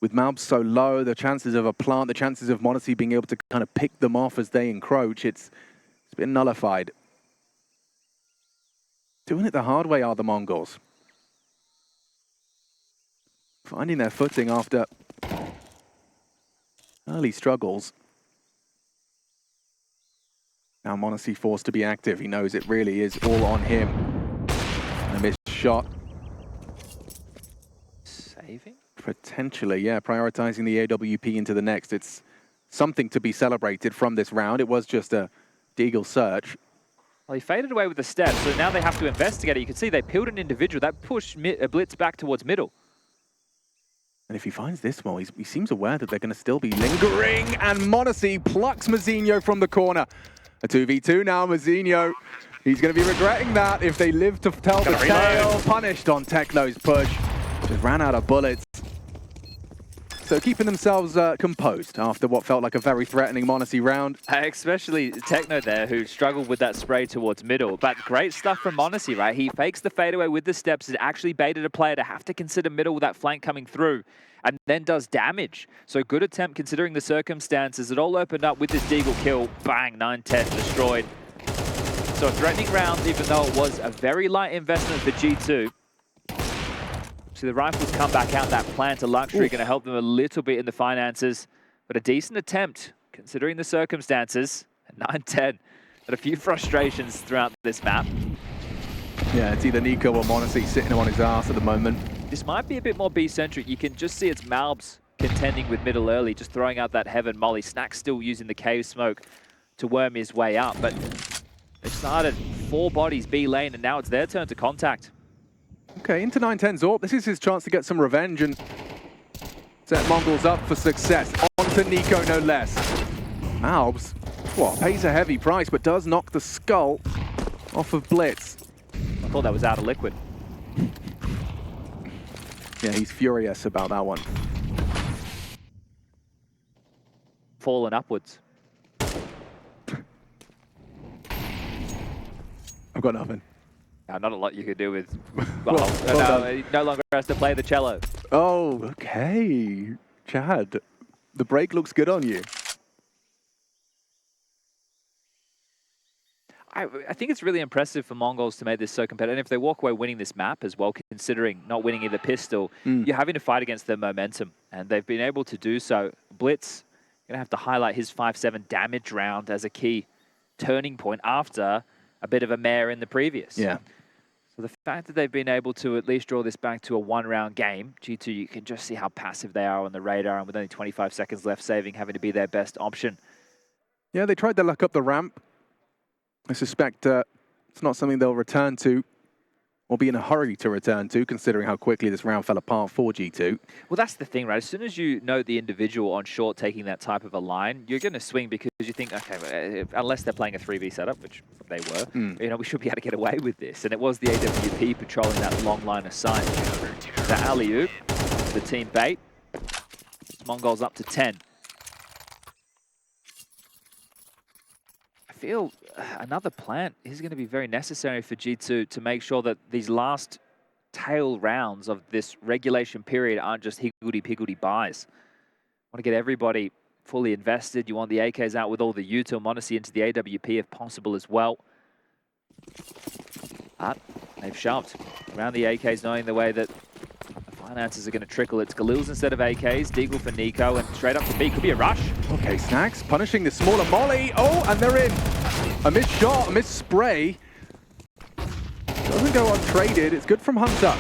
With MongolZ so low, the chances of a plant, the chances of Monacy being able to kind of pick them off as they encroach, it's been nullified. Doing it the hard way are the Mongols. Finding their footing after early struggles. Now Monacy forced to be active. He knows it really is all on him. A missed shot. Saving? Potentially, yeah. Prioritizing the AWP into the next. It's something to be celebrated from this round. It was just a Deagle search. Well, he faded away with the step, so now they have to investigate it. You can see they peeled an individual. That pushed Blitz back towards middle. And if he finds this one, he seems aware that they're going to still be lingering. And Monacy plucks Mazinho from the corner. A 2v2 now, Mazinho. He's going to be regretting that if they live to tell the tale. Punished on Techno's push. Just ran out of bullets. So keeping themselves composed after what felt like a very threatening Monacy round. Especially Techno there, who struggled with that spray towards middle. But great stuff from Monacy, right? He fakes the fadeaway with the steps. It actually baited a player to have to consider middle with that flank coming through, and then does damage. So good attempt considering the circumstances. It all opened up with this Deagle kill. Bang, 910 destroyed. So a threatening round, even though it was a very light investment for G2. So the rifles come back out. That plant of luxury going to help them a little bit in the finances. But a decent attempt, considering the circumstances. 910 had a few frustrations throughout this map. Yeah, it's either Nico or Monacy sitting on his ass at the moment. This might be a bit more B-centric. You can just see it's MongolZ contending with middle early, just throwing out that heaven molly. Snack's still using the cave smoke to worm his way up. But they started 4 bodies B lane, and now it's their turn to contact. Okay, into 910's AWP. This is his chance to get some revenge and set Mongols up for success. On to Nico, no less. MongolZ, what, pays a heavy price, but does knock the skull off of Blitz. I thought that was out of liquid. Yeah, he's furious about that one. Fallen upwards. I've got nothing. Not a lot you could do with... Well he no longer has to play the cello. Oh, okay. Chad, the break looks good on you. I think it's really impressive for Mongols to make this so competitive. And if they walk away winning this map as well, considering not winning either pistol, you're having to fight against their momentum. And they've been able to do so. Blitz, going to have to highlight his 5-7 damage round as a key turning point after a bit of a mare in the previous. Yeah. So the fact that they've been able to at least draw this back to a one-round game, G2, you can just see how passive they are on the radar, and with only 25 seconds left, saving having to be their best option. Yeah, they tried their luck up the ramp. I suspect it's not something they'll return to or be in a hurry to return to, considering how quickly this round fell apart for G2. Well, that's the thing, right? As soon as you know the individual on short taking that type of a line, you're going to swing because you think, okay, unless they're playing a 3v setup, which they were, you know, we should be able to get away with this. And it was the AWP patrolling that long line of sight. The alley-oop, the team bait. TheMongolz up to 10. I feel another plant is going to be very necessary for G2 to make sure that these last tail rounds of this regulation period aren't just higgledy-piggledy buys. Want to get everybody fully invested. You want the AKs out with all the util, Monacy into the AWP if possible as well. But they've shoved around the AKs, knowing the way that the finances are going to trickle. It's Galil's instead of AKs, Deagle for Nico, and straight up to B. Could be a rush. Okay, Snacks punishing the smaller molly. Oh, and they're in. A missed shot, a missed spray. Doesn't go untraded. It's good from Hunter.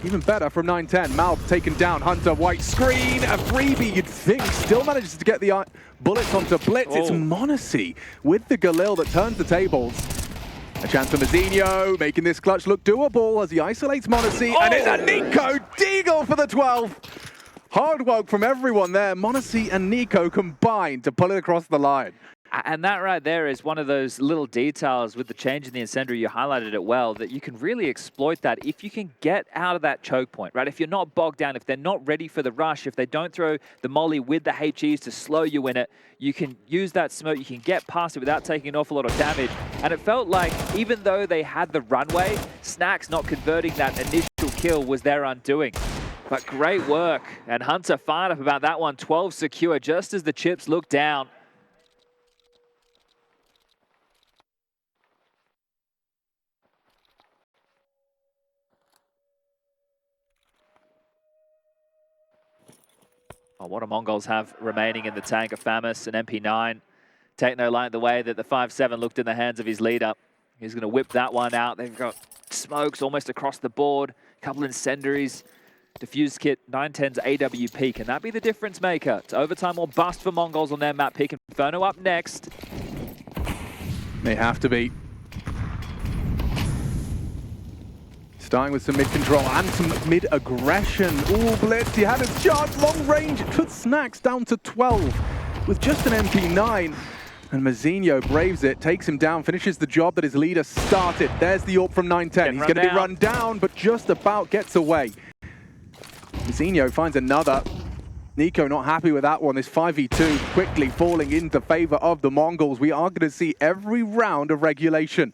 Even better from 9-10. Malb taken down. Hunter, white screen. A freebie, you'd think. Still manages to get the bullets onto Blitz. Oh. It's Monacy with the Galil that turns the tables. A chance for Mazzinho, making this clutch look doable as he isolates Monacy. And it's a Nico Deagle for the 12. Hard work from everyone there. Monacy and Nico combined to pull it across the line. And that right there is one of those little details with the change in the incendiary. You highlighted it well, that you can really exploit that if you can get out of that choke point, right? If you're not bogged down, if they're not ready for the rush, if they don't throw the molly with the HEs to slow you in it, you can use that smoke, you can get past it without taking an awful lot of damage. And it felt like even though they had the runway, Snacks not converting that initial kill was their undoing. But great work. And Hunter fired up about that one. 12 secure just as the chips look down. Oh, what do Mongols have remaining in the tank? A FAMAS, an MP9. Techno light the way that the 5-7 looked in the hands of his leader. He's going to whip that one out. They've got smokes almost across the board. A couple incendiaries. Diffuse kit, 9-10's AWP. Can that be the difference maker? It's overtime or bust for Mongols on their map pick. Inferno up next. They have to be. Starting with some mid-control and some mid-aggression. Ooh, Blitz, he had his chance, long range. It puts Snacks down to 12 with just an MP9. And Mazzinho braves it, takes him down, finishes the job that his leader started. There's the AWP from 9-10. He's going to be run down, but just about gets away. Mazzinho finds another. Nico not happy with that one. This 5v2 quickly falling into favor of the Mongols. We are going to see every round of regulation.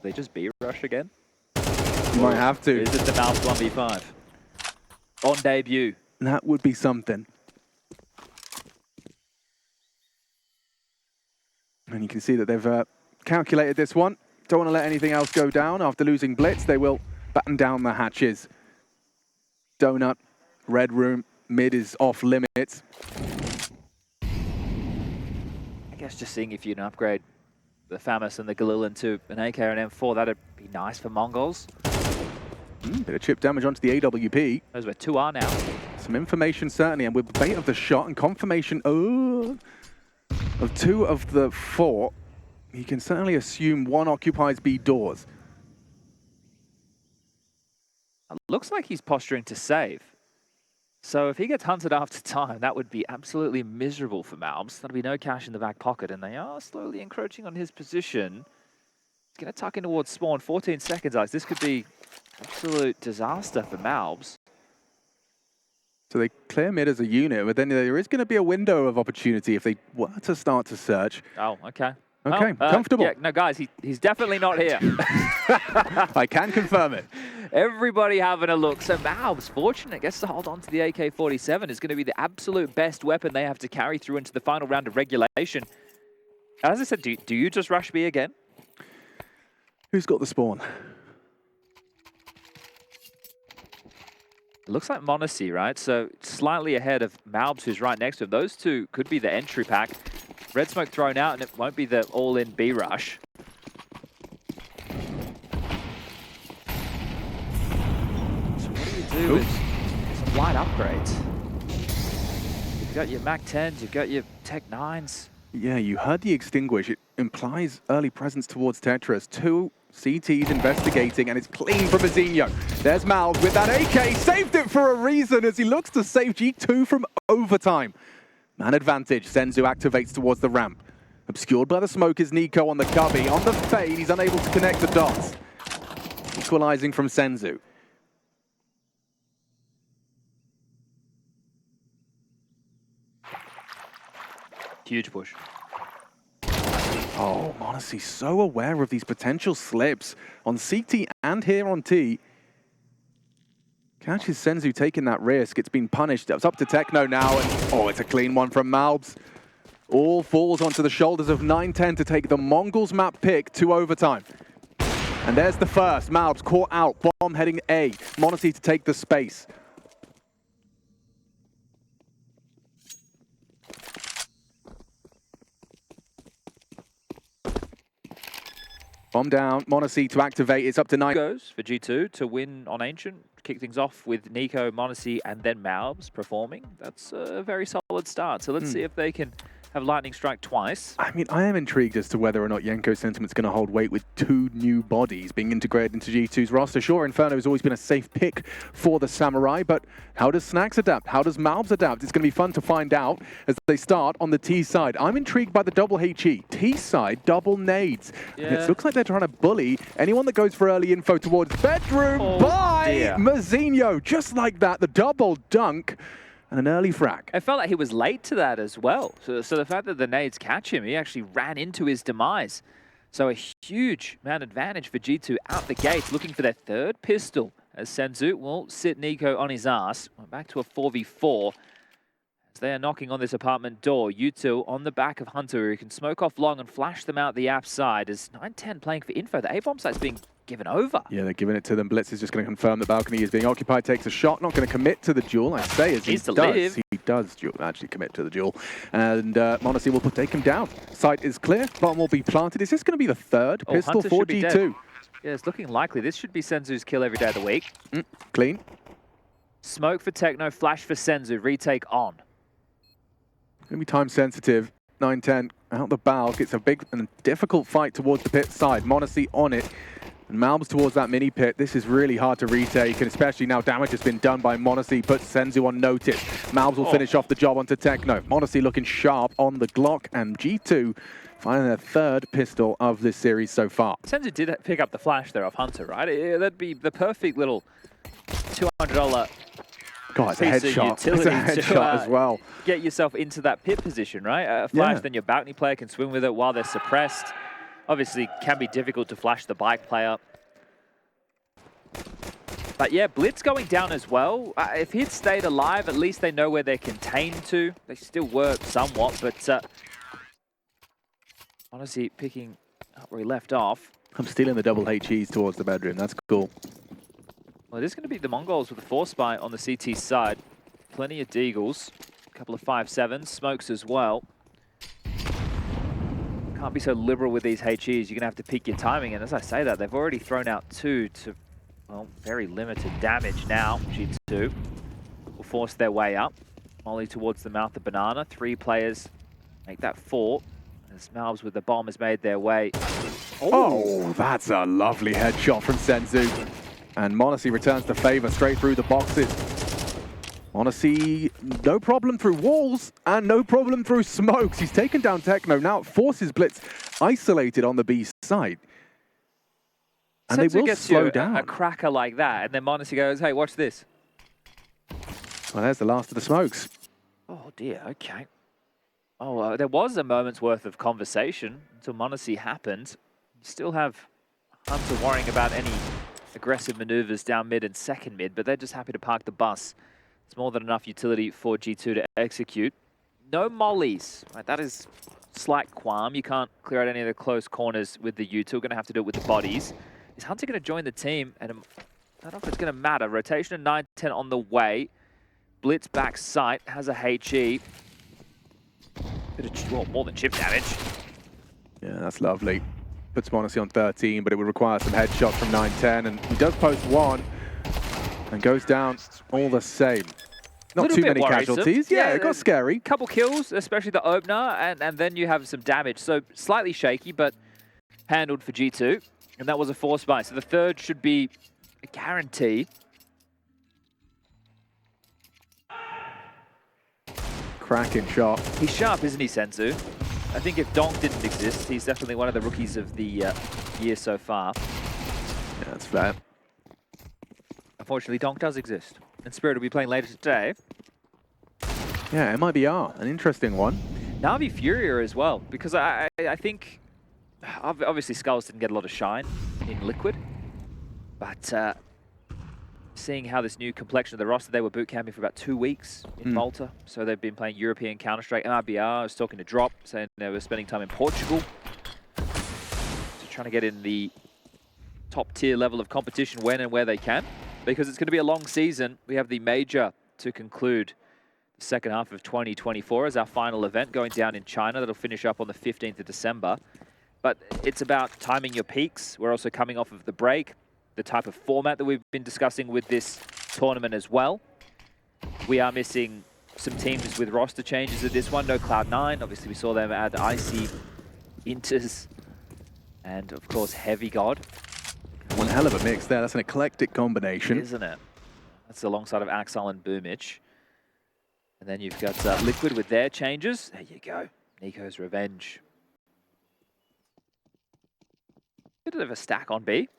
They just B-rush again? You might have to. Is it the Mouse 1v5? On debut. That would be something. And you can see that they've calculated this one. Don't want to let anything else go down. After losing Blitz, they will batten down the hatches. Donut, Red Room, mid is off limits. I guess just seeing if you can upgrade the FAMAS and the Galil into an AK or an M4, that'd be nice for Mongols. Bit of chip damage onto the AWP. Those where 2 are now. Some information certainly, and with the bait of the shot and confirmation of 2 of the 4, you can certainly assume 1 occupies B doors. It looks like he's posturing to save. So if he gets hunted after time, that would be absolutely miserable for Malbs. There'll be no cash in the back pocket, and they are slowly encroaching on his position. He's going to tuck in towards spawn. 14 seconds, Alex. This could be absolute disaster for Malbs. So they clear mid as a unit, but then there is going to be a window of opportunity if they were to start to search. Oh, okay. Okay, well, comfortable. Yeah, no, guys, he's definitely not here. I can confirm it. Everybody having a look. So Malbs, fortunate, gets to hold on to the AK-47. Is going to be the absolute best weapon they have to carry through into the final round of regulation. As I said, do you just rush B again? Who's got the spawn? It looks like Monacy, right? So slightly ahead of Malbs, who's right next to him. Those two could be the entry pack. Red smoke thrown out, and it won't be the all-in B rush. So what do you do with some light upgrades? You've got your Mac 10s, you've got your Tech 9s. Yeah, you heard the extinguish. It implies early presence towards Tetris. 2 CTs investigating, and it's clean from Azinho. There's Malz with that AK. Saved it for a reason as he looks to save G2 from overtime. Man advantage. Senzu activates towards the ramp. Obscured by the smoke is Nico on the cubby. On the fade, he's unable to connect the dots. Equalizing from Senzu. Huge push. Oh, Monacy so aware of these potential slips on CT and here on T. Catches Senzu taking that risk. It's been punished. It's up to Techno now, and oh, it's a clean one from Malz. All falls onto the shoulders of 9-10 to take the Mongols map pick to overtime. And there's the first. Malz caught out. Bomb heading A. Monacy to take the space. Bomb down, Monacy to activate, it's up to 9. Goes for G2 to win on Ancient, kick things off with Nico, Monacy, and then Malz performing. That's a very solid start. So let's see if they can have lightning strike twice. I mean, I am intrigued as to whether or not Yenko's sentiment's going to hold weight with 2 new bodies being integrated into G2's roster. Sure, Inferno has always been a safe pick for the Samurai, but how does Snacks adapt? How does Malz adapt? It's going to be fun to find out as they start on the T side. I'm intrigued by the double HE. T side, double nades. Yeah. And it looks like they're trying to bully anyone that goes for early info towards bedroom by Mazinho. Just like that, the double dunk. And an early frag. I felt like he was late to that as well. So the fact that the nades catch him, he actually ran into his demise. So a huge man advantage for G2 out the gate, looking for their 3rd pistol, as Senzu will sit Nico on his ass. We're back to a 4v4. As they are knocking on this apartment door, U2 on the back of Hunter, who can smoke off long and flash them out the app side. As 9-10 playing for info, the A-bomb site's being given over. Yeah, they're giving it to them. Blitz is just going to confirm the balcony is being occupied, takes a shot, not going to commit to the duel. I say as he does actually commit to the duel. And Monacy will take him down. Site is clear, bomb will be planted. Is this going to be the 3rd pistol Hunter for should be G2? dead. Yeah, it's looking likely. This should be Senzu's kill every day of the week. Clean. Smoke for Techno, flash for Senzu, retake on. Going to be time sensitive. 9-10 out the balk. It's a big and difficult fight towards the pit side. Monacy on it. And Malz towards that mini pit. This is really hard to retake, and especially now damage has been done by Monacy, puts Senzu on notice. Malz will finish off the job onto Techno. Monacy looking sharp on the Glock, and G2 finding their 3rd pistol of this series so far. Senzu did pick up the flash there off Hunter, right? That'd be the perfect little $200 God, it's a headshot. It's a headshot as well. Get yourself into that pit position, right? A flash, then your balcony player can swing with it while they're suppressed. Obviously, can be difficult to flash the bike player. But yeah, Blitz going down as well. If he'd stayed alive, at least they know where they're contained to. They still work somewhat, but honestly, picking up where he left off. I'm stealing the double HEs towards the bedroom. That's cool. Well, it is going to be the Mongols with a 4-spy on the CT side. Plenty of Deagles, a couple of 5.7s, smokes as well. Can't be so liberal with these HEs. You're going to have to pick your timing. And as I say that, they've already thrown out 2 to, well, very limited damage now. G2 will force their way up. Molly towards the mouth of Banana. 3 players make that 4. As Malz with the bomb has made their way. Oh, that's a lovely headshot from Senzu. And Monacy returns the favor straight through the boxes. Monacy, no problem through walls and no problem through smokes. He's taken down Techno. Now it forces Blitz isolated on the B side. And Senzu they will gets slow you down. a cracker like that, and then Monacy goes, hey, watch this. Well, there's the last of the smokes. Oh, dear, okay. Oh, there was a moment's worth of conversation until Monacy happened. You still have Hunter worrying about any aggressive maneuvers down mid and second mid, but they're just happy to park the bus. It's more than enough utility for G2 to execute. No mollies. Right, that is slight qualm. You can't clear out any of the close corners with the U2. Going to have to do it with the bodies. Is Hunter going to join the team? And I don't know if it's going to matter. Rotation of 9-10 on the way. Blitz back sight. Has a HE. Well, more than chip damage. Yeah, that's lovely. Puts Monacy on 13, but it would require some headshots from 9-10, and he does post one and goes down all the same. Not too many casualties. Yeah, it got scary. Couple kills, especially the opener, and then you have some damage. So slightly shaky, but handled for G2. And that was a force buy. So the third should be a guarantee. Cracking shot. He's sharp, isn't he, Senzu? I think if Donk didn't exist, he's definitely one of the rookies of the year so far. Yeah, that's fair. Unfortunately, Donk does exist. And Spirit will be playing later today. Yeah, MIBR, an interesting one. Na'Vi Furia as well, because I think, obviously Skulls didn't get a lot of shine in Liquid, but seeing how this new complexion of the roster, they were boot camping for about 2 weeks in Malta, so they've been playing European Counter-Strike. MIBR, I was talking to Drop, saying they were spending time in Portugal, so trying to get in the top tier level of competition when and where they can, because it's going to be a long season. We have the major to conclude the second half of 2024 as our final event going down in China. That'll finish up on the 15th of December. But it's about timing your peaks. We're also coming off of the break, the type of format that we've been discussing with this tournament as well. We are missing some teams with roster changes at this one. No Cloud9. Obviously, we saw them add Icy, Inters, and of course, Heavy God. One hell of a mix there. That's an eclectic combination. Isn't it? That's alongside of Axel and Boomich. And then you've got Liquid with their changes. There you go. Nico's Revenge. Bit of a stack on B.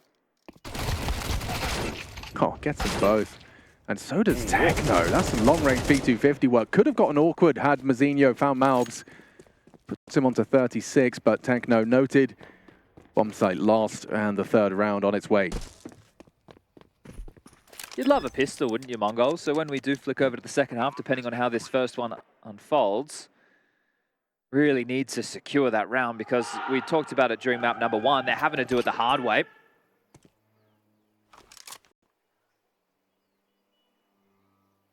Oh, gets them both. And so does Techno. That's some long-range P250 work. Could have gotten awkward had Mazinho found Malbs. Puts him onto 36, but Techno noted. Bomb site lost, and the third round on its way. You'd love a pistol, wouldn't you, Mongols? So when we do flick over to the second half, depending on how this first one unfolds, really need to secure that round, because we talked about it during map number 1. They're having to do it the hard way.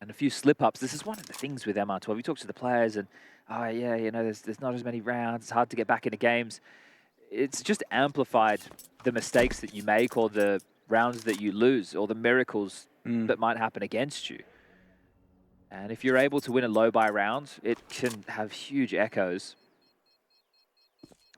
And a few slip-ups. This is one of the things with MR12. You talk to the players and, oh yeah, you know, there's not as many rounds. It's hard to get back into games. It's just amplified the mistakes that you make, or the rounds that you lose, or the miracles that might happen against you. And if you're able to win a low-buy round, it can have huge echoes.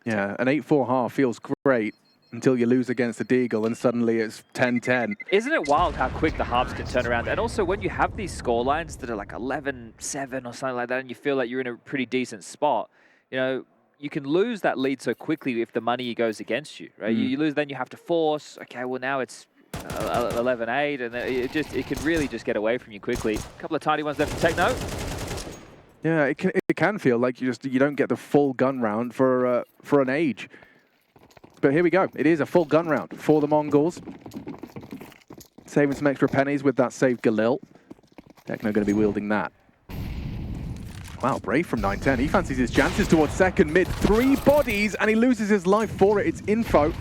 Yeah, an 8-4 half feels great until you lose against the Deagle, and suddenly it's 10-10. Isn't it wild how quick the halves can turn around? And also, when you have these score lines that are like 11-7 or something like that, and you feel like you're in a pretty decent spot, you know, you can lose that lead so quickly if the money goes against you, right? You lose, then you have to force. Okay, well now it's 11-8, and it can really just get away from you quickly. A couple of tiny ones there for Techno. Yeah, it can feel like you don't get the full gun round for an age. But here we go. It is a full gun round for the Mongols. Saving some extra pennies with that save Galil. Techno going to be wielding that. Wow, brave from 9-10. He fancies his chances towards second mid. 3 bodies, and he loses his life for it. It's info.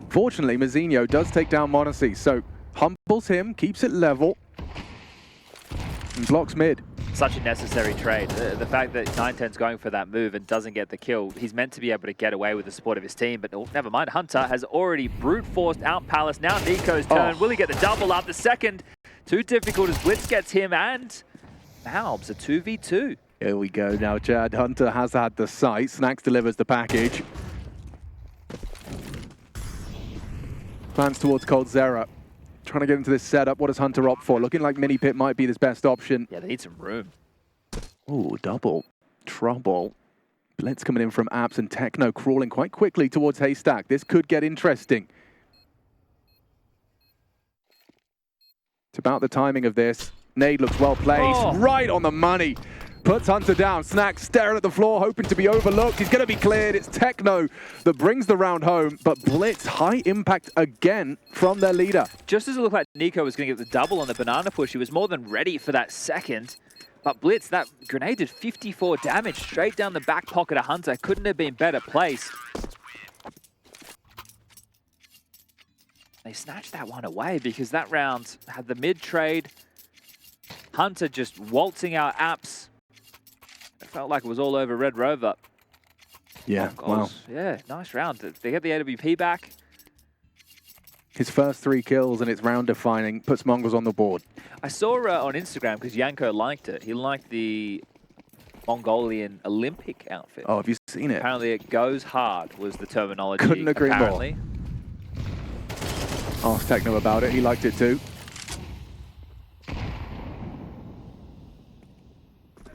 Fortunately, Mazinho does take down Monacy, so humbles him, keeps it level, and blocks mid. Such a necessary trade. The fact that 9-10's going for that move and doesn't get the kill, he's meant to be able to get away with the support of his team, but never mind. Hunter has already brute-forced out Palace. Now Nico's turn. Will he get the double up? The second, too difficult as Blitz gets him, and Malbs a 2v2. Here we go now, Chad. Hunter has had the sight. Snacks delivers the package. Plans towards Cold Zera. Trying to get into this setup. What does Hunter opt for? Looking like Mini Pit might be his best option. Yeah, they need some room. Ooh, double trouble. Blitz coming in from Apps, and Techno crawling quite quickly towards Haystack. This could get interesting. It's about the timing of this. Nade looks well placed. Right on the money. Puts Hunter down. Snack staring at the floor, hoping to be overlooked. He's going to be cleared. It's Techno that brings the round home, but Blitz, high impact again from their leader. Just as it looked like Nico was going to get the double on the banana push, he was more than ready for that second. But Blitz, that grenade did 54 damage straight down the back pocket of Hunter. Couldn't have been better placed. They snatched that one away because that round had the mid trade. Hunter just waltzing out Apps. felt like it was all over Red Rover. Yeah, Mongols. wow. Yeah, nice round. They get the AWP back. His first 3 kills and it's round defining, puts Mongols on the board. I saw on Instagram, because Yanko liked it, he liked the Mongolian Olympic outfit. Oh, have you seen it? Apparently it goes hard was the terminology. Couldn't agree apparently. more. Asked Techno about it, he liked it too.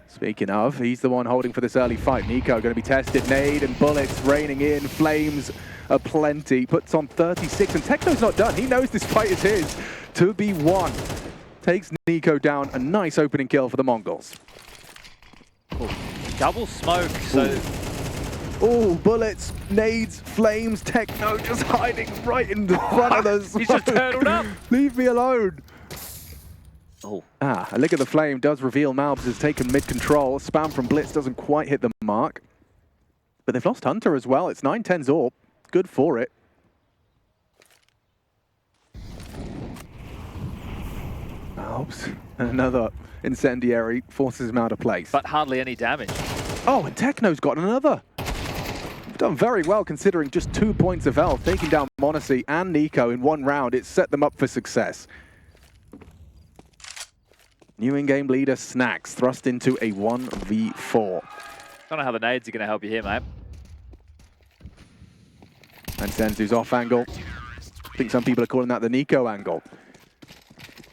Speaking of, he's the one holding for this early fight. Nico going to be tested, nade and bullets raining in, flames aplenty, puts on 36, and Techno's not done. He knows this fight is his to be won. Takes Nico down, a nice opening kill for the Mongols. Ooh. Double smoke, so... Oh, bullets, nades, flames, Techno just hiding right in the front of the smoke. He's just turtled up. Leave me alone. Oh. Ah, a lick of the flame does reveal Malbs has taken mid-control. Spam from Blitz doesn't quite hit the mark. But they've lost Hunter as well. It's 9-10 Zorb. Good for it. Malbs, another incendiary, forces him out of place. But hardly any damage. Oh, and Techno's got another. Done very well considering just 2 points of health, taking down Monacy and Nico in one round. It set them up for success. New in-game leader Snacks thrust into a 1v4. Don't know how the nades are going to help you here, mate. And Senzu's off angle. I think some people are calling that the Nico angle.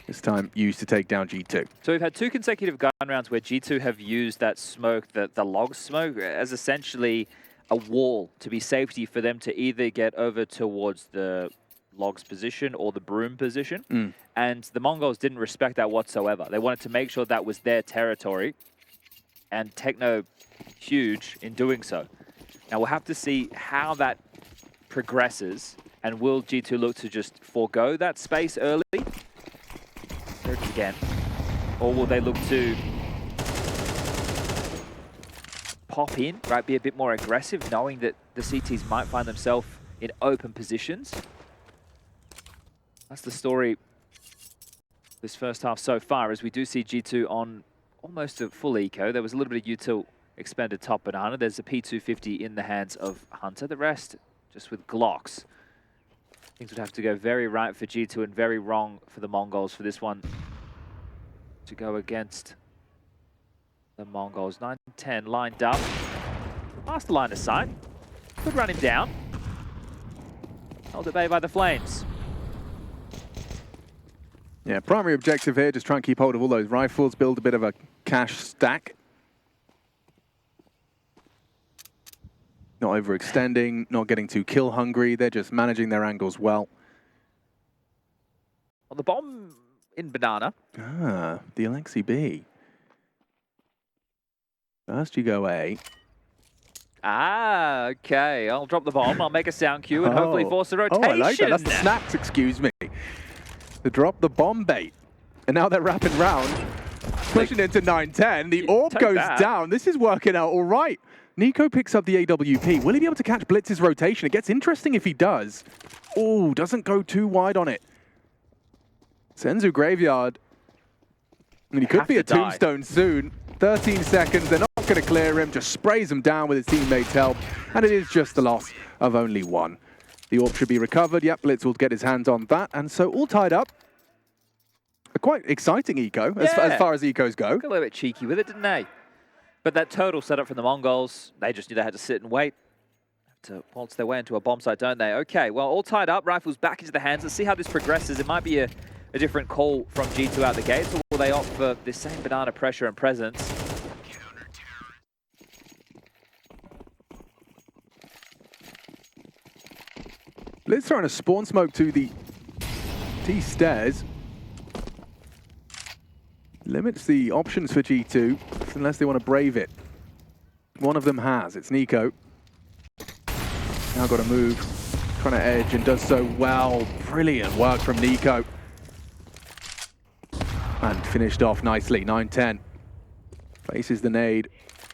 This time used to take down G2. So we've had 2 consecutive gun rounds where G2 have used that smoke, the log smoke, as essentially a wall to be safety for them to either get over towards the Log's position or the Broom position. And the Mongols didn't respect that whatsoever. They wanted to make sure that was their territory, and Techno huge in doing so. Now we'll have to see how that progresses, and will G2 look to just forego that space early? There it is again. Or will they look to pop in, right, be a bit more aggressive, knowing that the CTs might find themselves in open positions? That's the story this first half so far, as we do see G2 on almost a full eco. There was a little bit of util expended top banana. There's a P250 in the hands of Hunter. The rest just with Glocks. Things would have to go very right for G2 and very wrong for the Mongols for this one to go against the Mongols. 9-10 lined up. Past the line of sight. Could run him down. Held at bay by the flames. Yeah, primary objective here, just try and keep hold of all those rifles, build a bit of a cash stack. Not overextending, not getting too kill hungry, they're just managing their angles well. On the bomb in banana. Ah, the Alexi B. First you go A. Ah, okay. I'll drop the bomb, I'll make a sound cue and hopefully force a rotation. Oh, I like that. That's the Snacks, excuse me. They drop the bomb bait. And now they're wrapping round. Pushing into 9-10. The orb goes down. This is working out all right. Nico picks up the AWP. Will he be able to catch Blitz's rotation? It gets interesting if he does. Oh, doesn't go too wide on it. Senzu Graveyard. I mean, he could be a tombstone soon. 13 seconds. They're not going to clear him. Just sprays him down with his teammates' help. And it is just the loss of only 1. The orb should be recovered. Yep, Blitz will get his hands on that. And so all tied up. A quite exciting eco, as far as ecos go. Got a little bit cheeky with it, didn't they? But that total setup from the Mongols, they just knew they had to sit and wait. Have to waltz their way into a bomb site, don't they? Okay, well, all tied up. Rifles back into the hands. Let's see how this progresses. It might be a different call from G2 out the gates, or will they opt for the same banana pressure and presence? Blitz throwing a spawn smoke to the T stairs. Limits the options for G2, unless they want to brave it. One of them has, it's Nico. Now got to move, trying to edge, and does so well. Brilliant work from Nico. And finished off nicely, 9-10. Faces the nade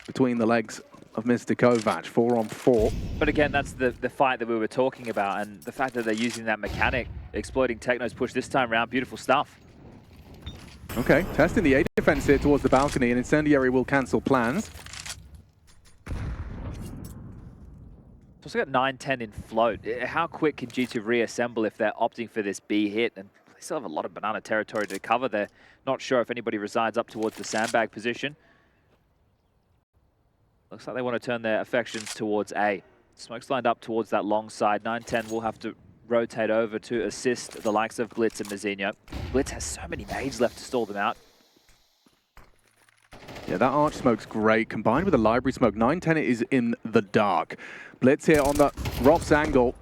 between the legs of Mr. Kovac, 4-on-4. But again, that's the fight that we were talking about, and the fact that they're using that mechanic, exploiting Techno's push this time around, beautiful stuff. Okay, testing the A defense here towards the balcony, and Incendiary will cancel plans. Also got 9-10 in float. How quick can G2 reassemble if they're opting for this B hit? And they still have a lot of banana territory to cover. They're not sure if anybody resides up towards the sandbag position. Looks like they want to turn their affections towards A. Smoke's lined up towards that long side. 9-10 will have to rotate over to assist the likes of Blitz and Mazinho. Blitz has so many nades left to stall them out. Yeah, that arch smoke's great. Combined with the library smoke, 9-10 is in the dark. Blitz here on the Roth's angle.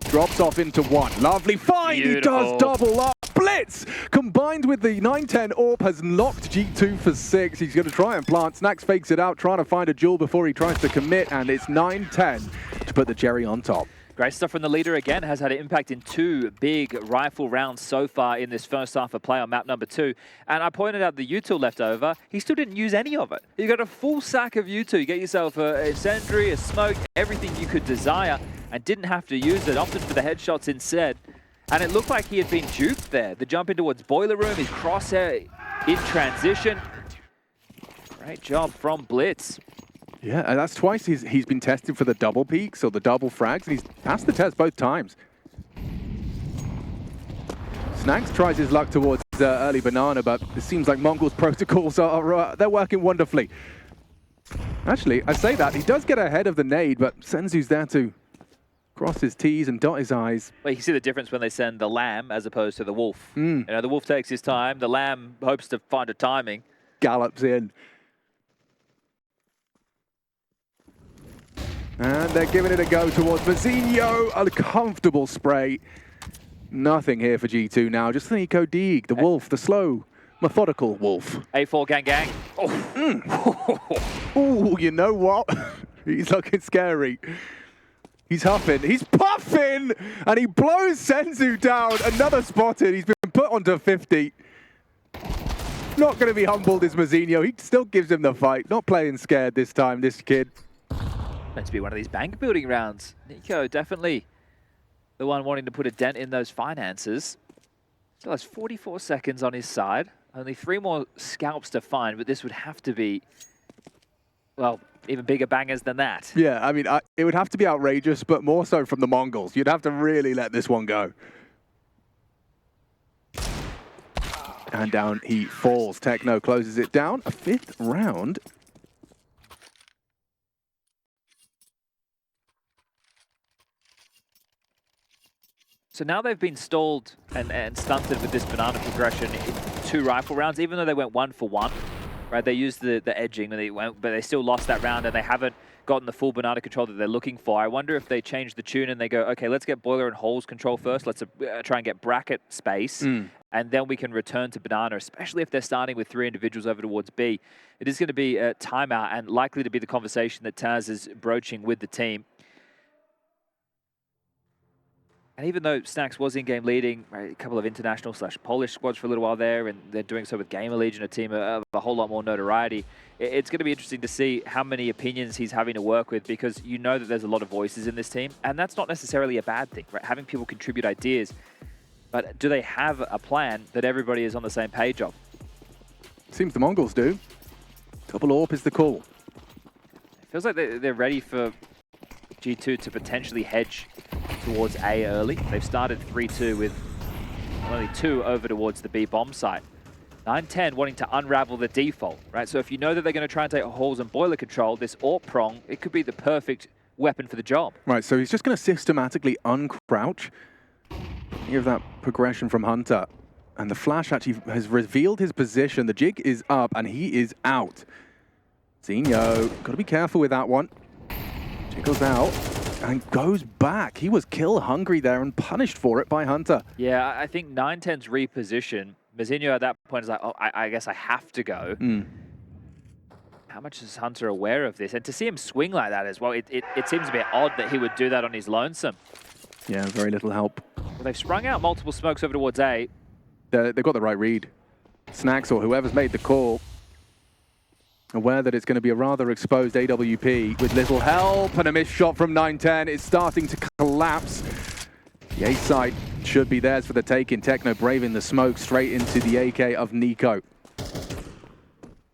Drops off into one. Lovely find! Beautiful. He does double up. Blitz, combined with the 9-10 AWP, has knocked G2 for 6. He's going to try and plant. Snacks fakes it out, trying to find a jewel before he tries to commit, and it's 9-10 to put the cherry on top. Great stuff from the leader again, has had an impact in 2 big rifle rounds so far in this first half of play on map number 2. And I pointed out the util left over, he still didn't use any of it. You got a full sack of util, you get yourself a incendiary, a smoke, everything you could desire, and didn't have to use it, opted for the headshots instead. And it looked like he had been duped there. The jump in towards boiler room, his crosshair in transition. Great job from Blitz. Yeah, and that's twice he's been tested for the double peaks or the double frags, and he's passed the test both times. Snacks tries his luck towards early banana, but it seems like Mongolz protocols are they're working wonderfully. Actually, I say that, he does get ahead of the nade, but Senzu's there to cross his T's and dot his I's. Well, you can see the difference when they send the lamb as opposed to the wolf. You know, the wolf takes his time, the lamb hopes to find a timing. Gallops in. And they're giving it a go towards Mazinho. A comfortable spray. Nothing here for G2 now. Just the Nico Deeg, the wolf, the slow, methodical wolf. A4 gang gang. Oh. Ooh, you know what? He's looking scary. He's huffing. He's puffing! And he blows Senzu down. Another spotted. He's been put onto 50. Not going to be humbled is Mazinho. He still gives him the fight. Not playing scared this time, this kid. Meant to be one of these bank building rounds. Nico definitely the one wanting to put a dent in those finances. Still has 44 seconds on his side. Only 3 more scalps to find, but this would have to be, well, even bigger bangers than that. Yeah, I mean, it would have to be outrageous, but more so from the Mongols. You'd have to really let this one go. And down he falls. Techno closes it down. A 5th round. So now they've been stalled and stunted with this banana progression in 2 rifle rounds, even though they went 1 for 1. Right, they used the edging, but they still lost that round, and they haven't gotten the full banana control that they're looking for. I wonder if they change the tune and they go, okay, let's get boiler and holes control first. Let's try and get bracket space, and then we can return to banana, especially if they're starting with 3 individuals over towards B. It is going to be a timeout and likely to be the conversation that Taz is broaching with the team. And even though Snacks was in-game leading, right, a couple of international/Polish squads for a little while there, and they're doing so with Gamer Legion, a team of a whole lot more notoriety, it's going to be interesting to see how many opinions he's having to work with, because you know that there's a lot of voices in this team, and that's not necessarily a bad thing, right? Having people contribute ideas, but do they have a plan that everybody is on the same page of? Seems the Mongols do. Double AWP is the call. It feels like they're ready for G2 to potentially hedge towards A early. They've started 3-2 with only 2 over towards the B bomb site. 9-10 wanting to unravel the default, right? So if you know that they're going to try and take halls and boiler control, this AWP prong, it could be the perfect weapon for the job. Right, so he's just going to systematically uncrouch. Here's that progression from Hunter. And the flash actually has revealed his position. The jig is up and he is out. Zinho, got to be careful with that one. Jiggles out and goes back. He was kill hungry there and punished for it by Hunter. Yeah, I think 9-10's reposition, Mazinho at that point is like, oh, I guess I have to go. How much is Hunter aware of this? And to see him swing like that as well, it seems a bit odd that he would do that on his lonesome. Yeah, very little help. Well, they've sprung out multiple smokes over towards A. They've got the right read. Snacks or whoever's made the call, aware that it's going to be a rather exposed AWP with little help, and a missed shot from 9-10. It's starting to collapse. The A site should be theirs for the taking. Techno braving the smoke straight into the AK of Nico.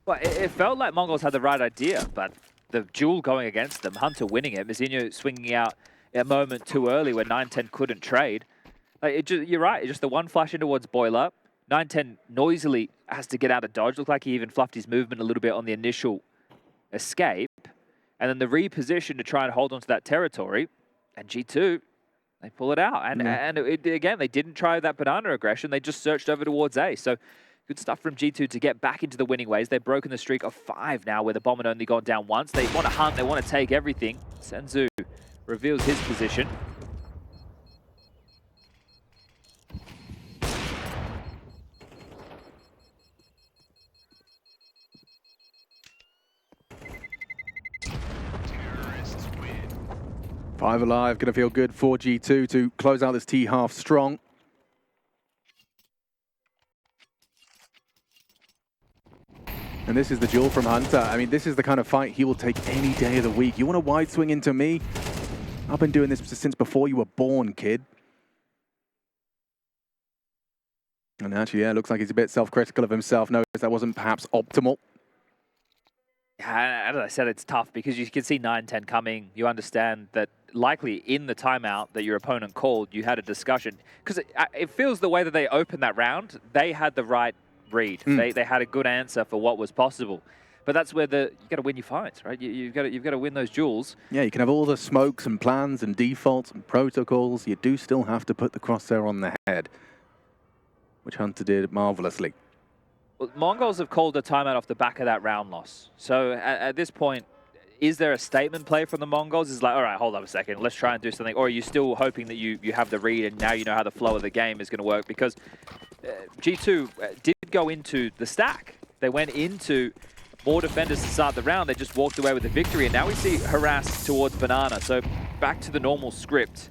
Well, it felt like Mongols had the right idea, but the duel going against them. Hunter winning it. Mizinho swinging out a moment too early where 9-10 couldn't trade. Like you're right. It's just the one flash in towards Boiler. 9-10 noisily has to get out of dodge. Looked like he even fluffed his movement a little bit on the initial escape. And then the reposition to try and hold onto that territory. And G2, they pull it out. And, again, they didn't try that banana aggression. They just searched over towards A. So good stuff from G2 to get back into the winning ways. They've broken the streak of 5 now where the bomb had only gone down once. They want to hunt. They want to take everything. Senzu reveals his position. Terrorists win. 5 alive, going to feel good for G2 to close out this T-half strong. And this is the duel from Hunter. I mean, this is the kind of fight he will take any day of the week. You want a wide swing into me? I've been doing this since before you were born, kid. And actually, yeah, looks like he's a bit self-critical of himself. Knows that wasn't perhaps optimal. As I said, it's tough because you can see 9-10 coming. You understand that likely in the timeout that your opponent called, you had a discussion. Because it feels the way that they opened that round, they had the right read. They had a good answer for what was possible. But that's where you got to win your fights, right? You've got to win those duels. Yeah, you can have all the smokes and plans and defaults and protocols. You do still have to put the crosshair on the head, which Hunter did marvelously. Well, Mongols have called a timeout off the back of that round loss. So at this point, is there a statement play from the Mongols? It's like, all right, hold up a second, let's try and do something. Or are you still hoping that you have the read and now you know how the flow of the game is going to work? Because G2 did go into the stack. They went into more defenders to start the round. They just walked away with the victory. And now we see harass towards Banana. So back to the normal script.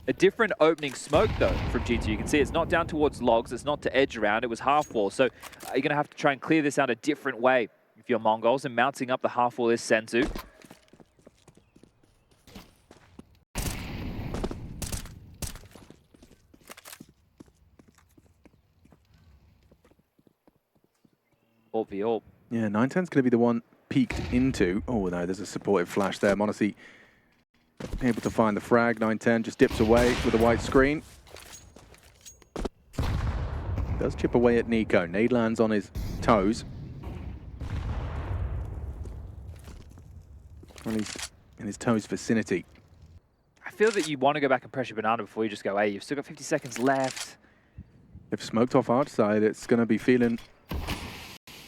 A different opening smoke, though, from G2. You can see it's not down towards logs. It's not to edge around. It was half wall. So you're going to have to try and clear this out a different way if you're Mongols. And mounting up the half wall is Senzu. AWP v AWP. Yeah, 9-10's going to be the one peeked into. Oh, no, there's a supportive flash there. Monacy able to find the frag. 9-10 just dips away with a white screen. Does chip away at Nico. Nade lands on his toes. Well, he's in his toes vicinity. I feel that you want to go back and pressure Banana before you just go, hey, you've still got 50 seconds left. If smoked off our side, it's going to be feeling...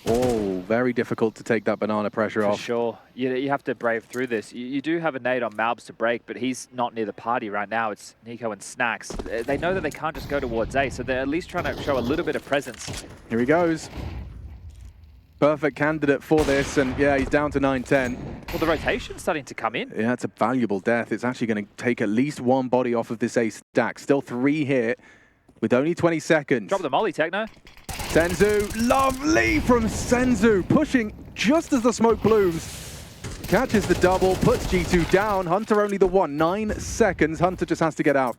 Oh, very difficult to take that banana pressure off. For sure. You have to brave through this. You do have a nade on Malbs to break, but he's not near the party right now. It's Nico and Snacks. They know that they can't just go towards A, so they're at least trying to show a little bit of presence. Here he goes. Perfect candidate for this, and yeah, he's down to 9-10. Well, the rotation's starting to come in. Yeah, it's a valuable death. It's actually going to take at least one body off of this A stack. Still 3 here with only 20 seconds. Drop the molly, Techno. Senzu, lovely from Senzu, pushing just as the smoke blooms. Catches the double, puts G2 down. Hunter only the 1, 9 seconds. Hunter just has to get out.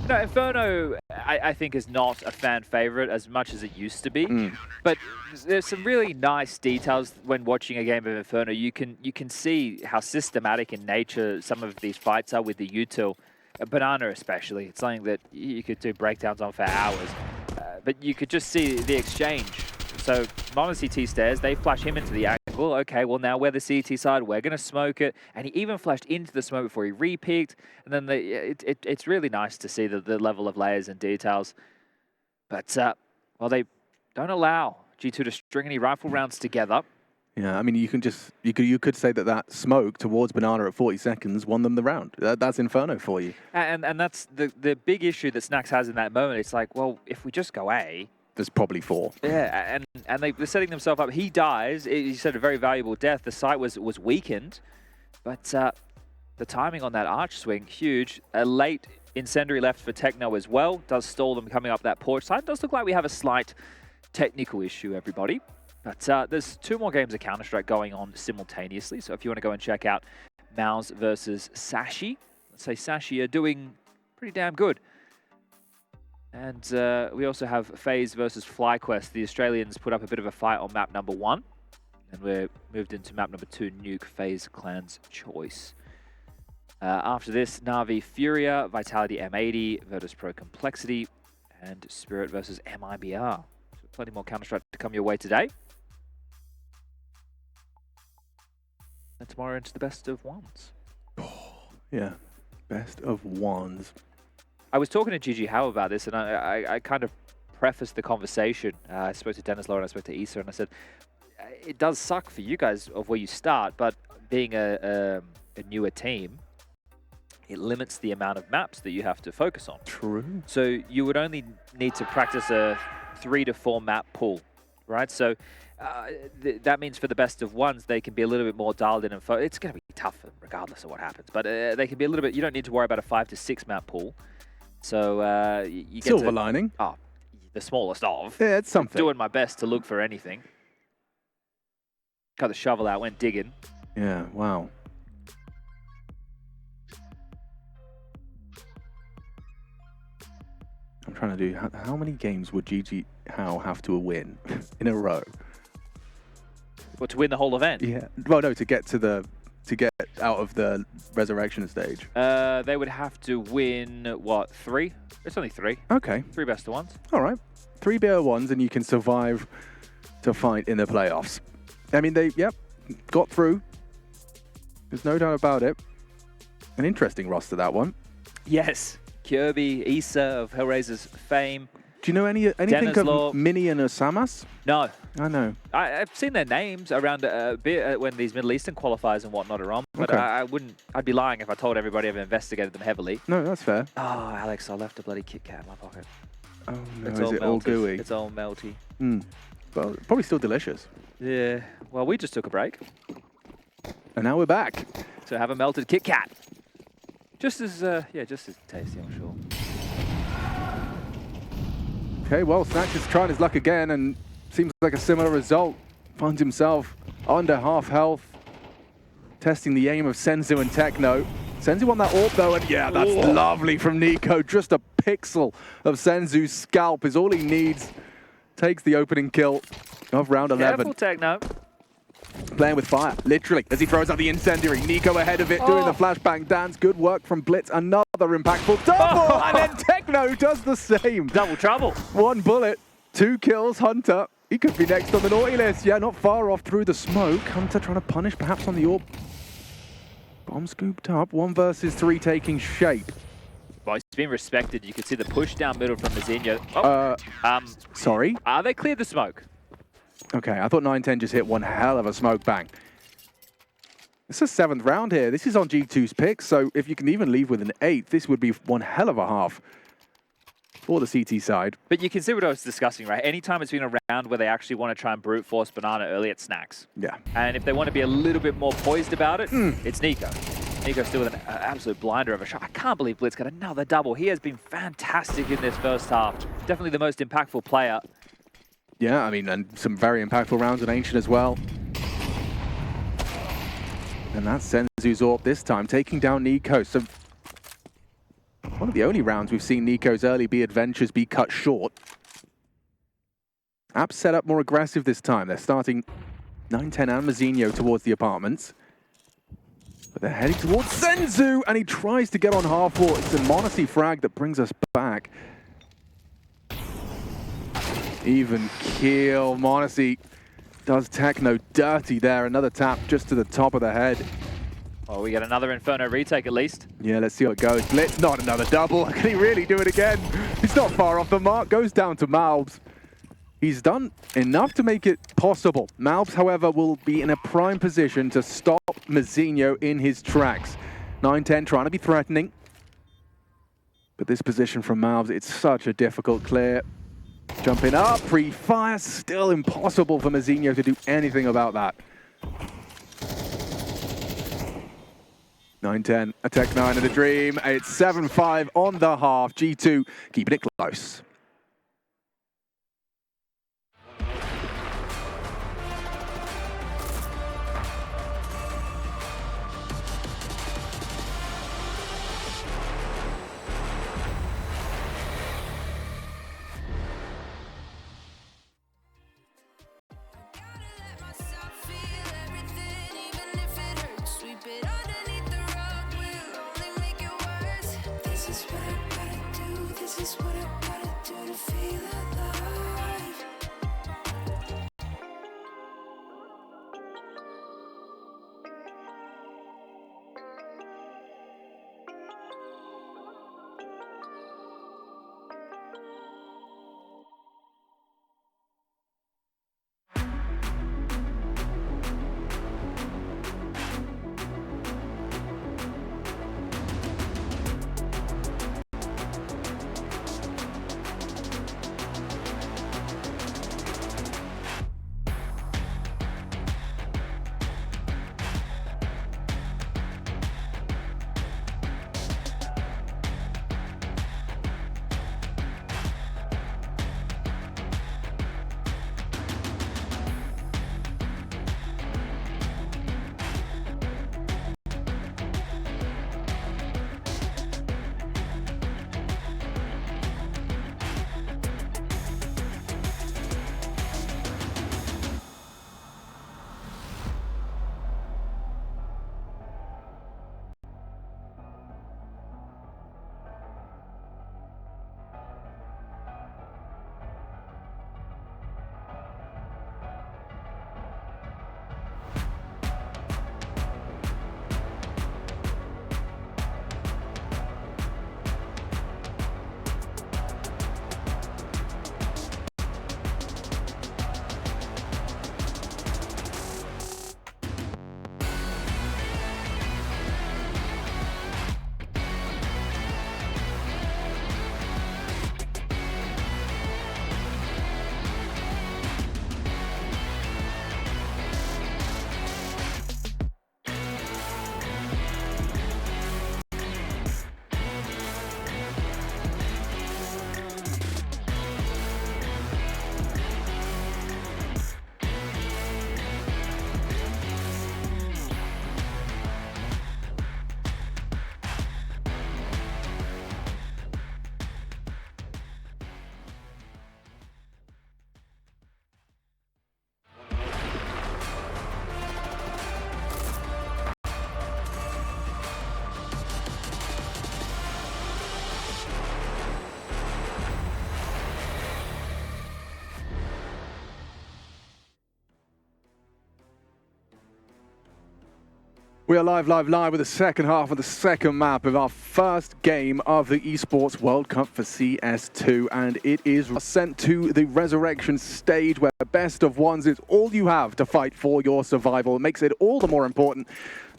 No, Inferno, I think, is not a fan favorite as much as it used to be. But there's some really nice details when watching a game of Inferno. You can see how systematic in nature some of these fights are with the util. Banana especially. It's something that you could do breakdowns on for hours. But you could just see the exchange. So Monacy T stairs, they flash him into the angle. Okay, well now we're the CT side, we're going to smoke it. And he even flashed into the smoke before he re-peeked. And then it's really nice to see the level of layers and details. But, well, they don't allow G2 to string any rifle rounds together. Yeah, I mean, you could say that smoke towards Banana at 40 seconds won them the round. That's Inferno for you. And that's the big issue that Snacks has in that moment. It's like, well, if we just go A... There's probably 4. Yeah, and they're setting themselves up. He dies. He said a very valuable death. The site was weakened. But the timing on that arch swing, huge. A late incendiary left for Techno as well. Does stall them coming up that porch side. Does look like we have a slight technical issue, everybody. But there's 2 more games of Counter-Strike going on simultaneously. So if you want to go and check out Mongolz versus Sashi, let's say Sashi are doing pretty damn good. And we also have FaZe versus FlyQuest. The Australians put up a bit of a fight on map number 1. And we're moved into map number 2, Nuke, FaZe Clan's Choice. After this, Na'Vi Furia, Vitality M80, Virtus Pro Complexity, and Spirit versus MIBR. So plenty more Counter-Strike to come your way today. And tomorrow into the best of ones. Yeah, best of ones. I was talking to Gigi Howe about this, and I kind of prefaced the conversation. I spoke to Dennis Lowe and I spoke to Issa, and I said, it does suck for you guys of where you start, but being a newer team, it limits the amount of maps that you have to focus on. True. So you would only need to practice a 3 to 4 map pool, right? So that means for the best of ones, they can be a little bit more dialed in and it's going to be tough regardless of what happens, but they can be a little bit, you don't need to worry about a 5 to 6 map pool. So you get Silver lining. Oh, the smallest of. Yeah, it's something. Doing my best to look for anything. Got the shovel out, went digging. Yeah, wow. I'm trying to do, how many games would Gigi Howe have to win in a row? Well, to win the whole event? Yeah. Well, no, to get out of the resurrection stage. They would have to win, what, 3? It's only 3. Okay. 3 best of ones. All right. 3 BO1s and you can survive to fight in the playoffs. I mean, they, got through. There's no doubt about it. An interesting roster, that one. Yes. Kirby, Issa of Hellraiser's fame. Do you know anything of Mini and Osamas? No. I know. I've seen their names around a bit when these Middle Eastern qualifiers and whatnot are on, but okay. I'd be lying if I told everybody I've investigated them heavily. No, that's fair. Oh, Alex, I left a bloody Kit Kat in my pocket. Oh, no. It's Is it all gooey? It's all melty. Well, probably still delicious. Yeah. Well, we just took a break. And now we're back. So have a melted Kit Kat. Just as tasty, I'm sure. Okay, well, Snatch is trying his luck again and seems like a similar result. Finds himself under half health. Testing the aim of Senzu and Techno. Senzu on that AWP though, and yeah, that's lovely from Nico. Just a pixel of Senzu's scalp is all he needs. Takes the opening kill of round 11. Careful, Techno. Playing with fire, literally, as he throws out the incendiary. Nico ahead of it, doing the flashbang dance. Good work from Blitz. Another impactful double, and then Techno does the same. Double trouble. 1 bullet, 2 kills. Hunter, he could be next on the naughty list. Yeah, not far off through the smoke. Hunter trying to punish perhaps on the AWP. Bomb scooped up, 1 versus 3 taking shape. Well, he's been respected. You can see the push down middle from Mazinho. Sorry? They cleared the smoke. Okay, I thought 9-10 just hit one hell of a smoke bang. It's a 7th round here. This is on G2's pick, so if you can even leave with an 8th, this would be one hell of a half for the CT side. But you can see what I was discussing, right? Anytime it's been a round where they actually want to try and brute force Banana early, it snacks. Yeah. And if they want to be a little bit more poised about it, it's Nico. Nico still with an absolute blinder of a shot. I can't believe Blitz got another double. He has been fantastic in this first half. Definitely the most impactful player. Yeah, I mean, and some very impactful rounds on Ancient as well. And that's Senzu's AWP this time, taking down Nico. So one of the only rounds we've seen Nico's early B adventures be cut short. App set up more aggressive this time. They're starting 9-10 and Mazinho towards the apartments. But they're heading towards Senzu, and he tries to get on half wall. It's a Monacy frag that brings us back. Even kill. Monacy does Techno dirty there. Another tap just to the top of the head. Oh, we get another Inferno retake at least. Yeah, let's see how it goes. Blitz, not another double. Can he really do it again? He's not far off the mark. Goes down to Malbs. He's done enough to make it possible. Malbs, however, will be in a prime position to stop Mazinho in his tracks. 9-10 trying to be threatening. But this position from Malbs, it's such a difficult clear. Jumping up, pre-fire, still impossible for Mazinho to do anything about that. 9-10, a Tech 9 and a dream. It's 7-5 on the half. G2 keeping it close. This is what I gotta do to feel alive. We are live with the second half of the second map of our first game of the Esports World Cup for CS2, and it is sent to the resurrection stage where best of ones is all you have to fight for your survival. It makes it all the more important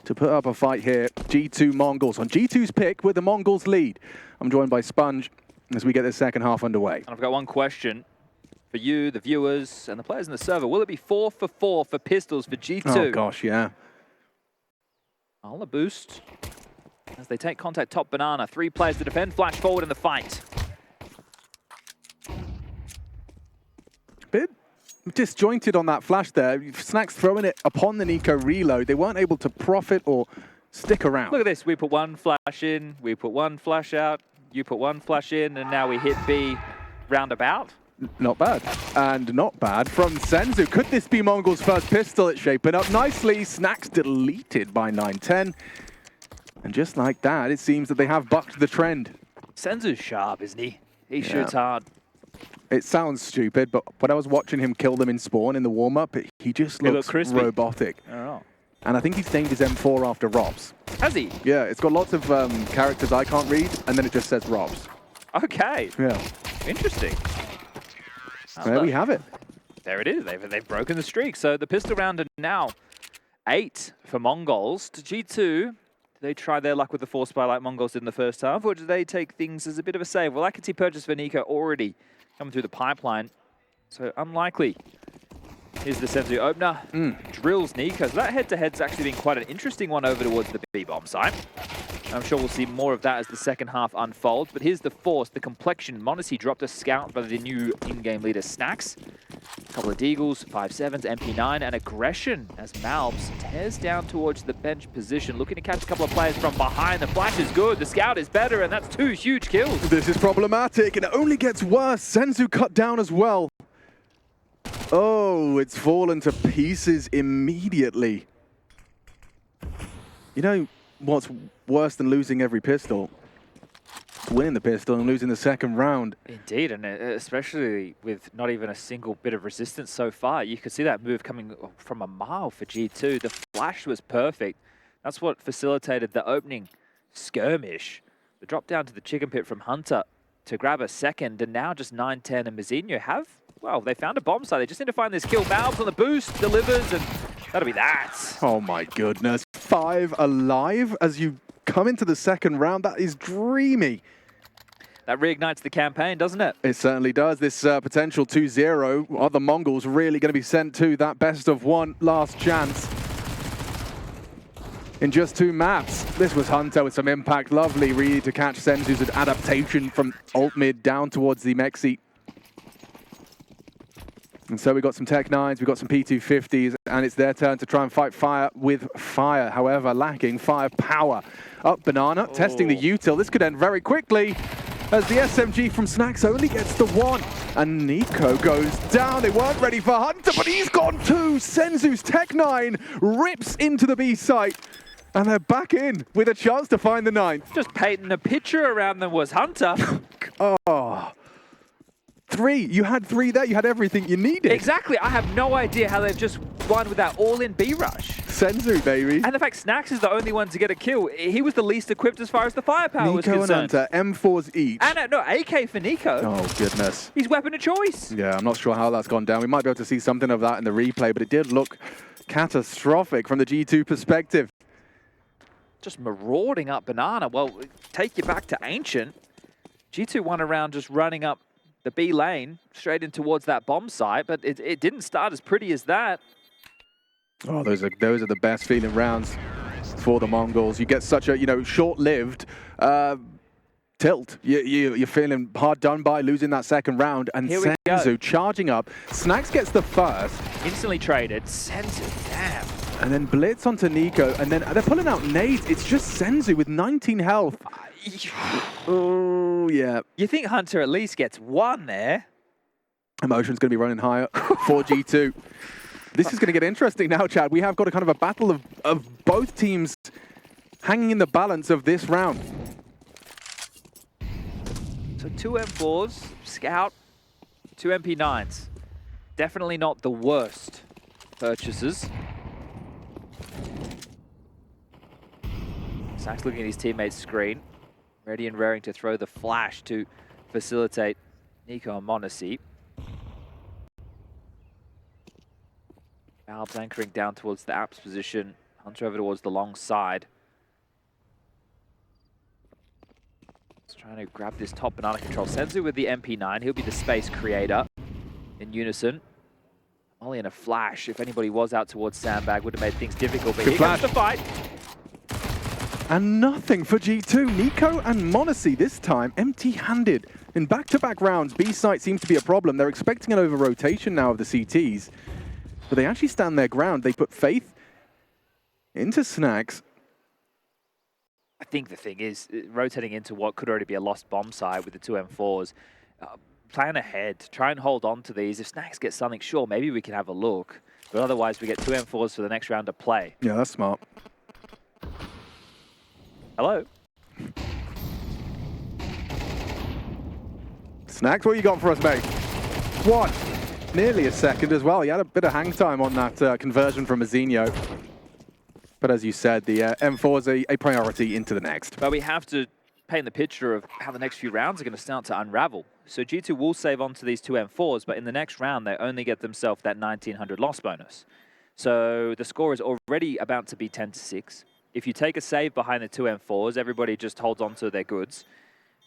to put up a fight here. G2 Mongols on G2's pick with the Mongols lead. I'm joined by Sponge as we get this second half underway. And I've got one question for you, the viewers, and the players in the server. Will it be 4 for 4 for pistols for G2? Oh gosh, yeah. I'll a boost as they take contact top banana. 3 players to defend, flash forward in the fight. Bit disjointed on that flash there. Snacks throwing it upon the Nico reload. They weren't able to profit or stick around. Look at this. We put one flash in, we put one flash out, you put one flash in, and now we hit B roundabout. Not bad. And not bad from Senzu. Could this be Mongol's first pistol? It's shaping up nicely. Snacks deleted by 9-10. And just like that, it seems that they have bucked the trend. Senzu's sharp, isn't he? He shoots hard. It sounds stupid, but when I was watching him kill them in spawn in the warm-up, he just looks robotic. Oh. And I think he's named his M4 after Robs. Has he? Yeah, it's got lots of characters I can't read, and then it just says Robs. Okay. Yeah. Interesting. There we have it. There it is. They've broken the streak. So the pistol round are now 8 for Mongols. To G2, do they try their luck with the force spy like Mongols did in the first half, or do they take things as a bit of a save? Well, I can see purchase for Nico already coming through the pipeline, so unlikely. Here's the Senzu opener. Drills Nico. So that head-to-head's actually been quite an interesting one over towards the B-bomb site. I'm sure we'll see more of that as the second half unfolds. But here's the force, the complexion. Monacy dropped a scout by the new in-game leader, Snacks. A couple of deagles, 5.7s, MP9, and aggression as Malbs tears down towards the bench position, looking to catch a couple of players from behind. The flash is good, the scout is better, and that's 2 huge kills. This is problematic, and it only gets worse. Senzu cut down as well. Oh, it's fallen to pieces immediately. You know what's worse than losing every pistol? winning the pistol and losing the second round. Indeed, and especially with not even a single bit of resistance so far. You could see that move coming from a mile for G2. The flash was perfect. That's what facilitated the opening skirmish. The drop down to the chicken pit from Hunter to grab a second, and now just 9-10 and Mazinho have, well, they found a bomb site. They just need to find this kill. Malbs on the boost, delivers, and that'll be that. Oh my goodness. 5 alive as you come into the second round. That is dreamy. That reignites the campaign, doesn't it? It certainly does. This potential 2-0, are the Mongols really going to be sent to that best of one last chance? In just 2 maps. This was Hunter with some impact. Lovely read to catch Senzu's adaptation from alt mid down towards the mech seat. And so we got some Tech 9s, we got some P250s, and it's their turn to try and fight fire with fire. However, lacking firepower. Up Banana, testing the util. This could end very quickly as the SMG from Snacks only gets the 1. And Nico goes down. They weren't ready for Hunter, but he's gone too. Senzu's Tech 9 rips into the B site. And they're back in with a chance to find the 9th. Just painting a picture around them was Hunter. Oh. 3. You had 3 there. You had everything you needed. Exactly. I have no idea how they've just won with that all-in B rush. Senzu, baby. And the fact Snacks is the only one to get a kill. He was the least equipped as far as the firepower was Nico concerned. and Hunter, M4s each. And no, AK for Nico. Oh, goodness. He's weapon of choice. Yeah, I'm not sure how that's gone down. We might be able to see something of that in the replay, but it did look catastrophic from the G2 perspective. Just marauding up Banana. Well, take you back to Ancient. G2 won around just running up the B lane straight in towards that bomb site, but it didn't start as pretty as that. Oh, those are the best feeling rounds for the Mongols. You get such a short-lived tilt. You're feeling hard done by losing that second round, and Senzu charging up. Snacks gets the first. Instantly traded. Senzu, damn. And then Blitz onto Nico, and then they're pulling out nades. It's just Senzu with 19 health. Oh, yeah. You think Hunter at least gets 1 there? Emotion's going to be running higher for G2. This is going to get interesting now, Chad. We have got a kind of a battle of both teams hanging in the balance of this round. So 2 M4s, Scout, 2 MP9s. Definitely not the worst purchases. Snacks looking at his teammate's screen. Ready and raring to throw the flash to facilitate Nico and Monacy. Malbs anchoring down towards the apps position. Hunter over towards the long side. Just trying to grab this top Banana control. Senzu with the MP9. He'll be the space creator in unison. Molly in a flash. If anybody was out towards Sandbag, would have made things difficult. But here comes the fight. And nothing for G2. Nico and Monacy this time empty-handed. In back-to-back rounds, B site seems to be a problem. They're expecting an over-rotation now of the CTs. But they actually stand their ground. They put faith into Snacks. I think the thing is, rotating into what could already be a lost bomb site with the 2 M4s, plan ahead, try and hold on to these. If Snacks get something, sure, maybe we can have a look. But otherwise, we get 2 M4s for the next round to play. Yeah, that's smart. Hello? Snacks, what you got for us, mate? 1. Nearly a second as well. He had a bit of hang time on that conversion from Mazinho. But as you said, the M4 is a priority into the next. But we have to paint the picture of how the next few rounds are going to start to unravel. So G2 will save on to these 2 M4s, but in the next round, they only get themselves that 1900 loss bonus. So the score is already about to be 10-6. If you take a save behind the 2 M4s, everybody just holds on to their goods.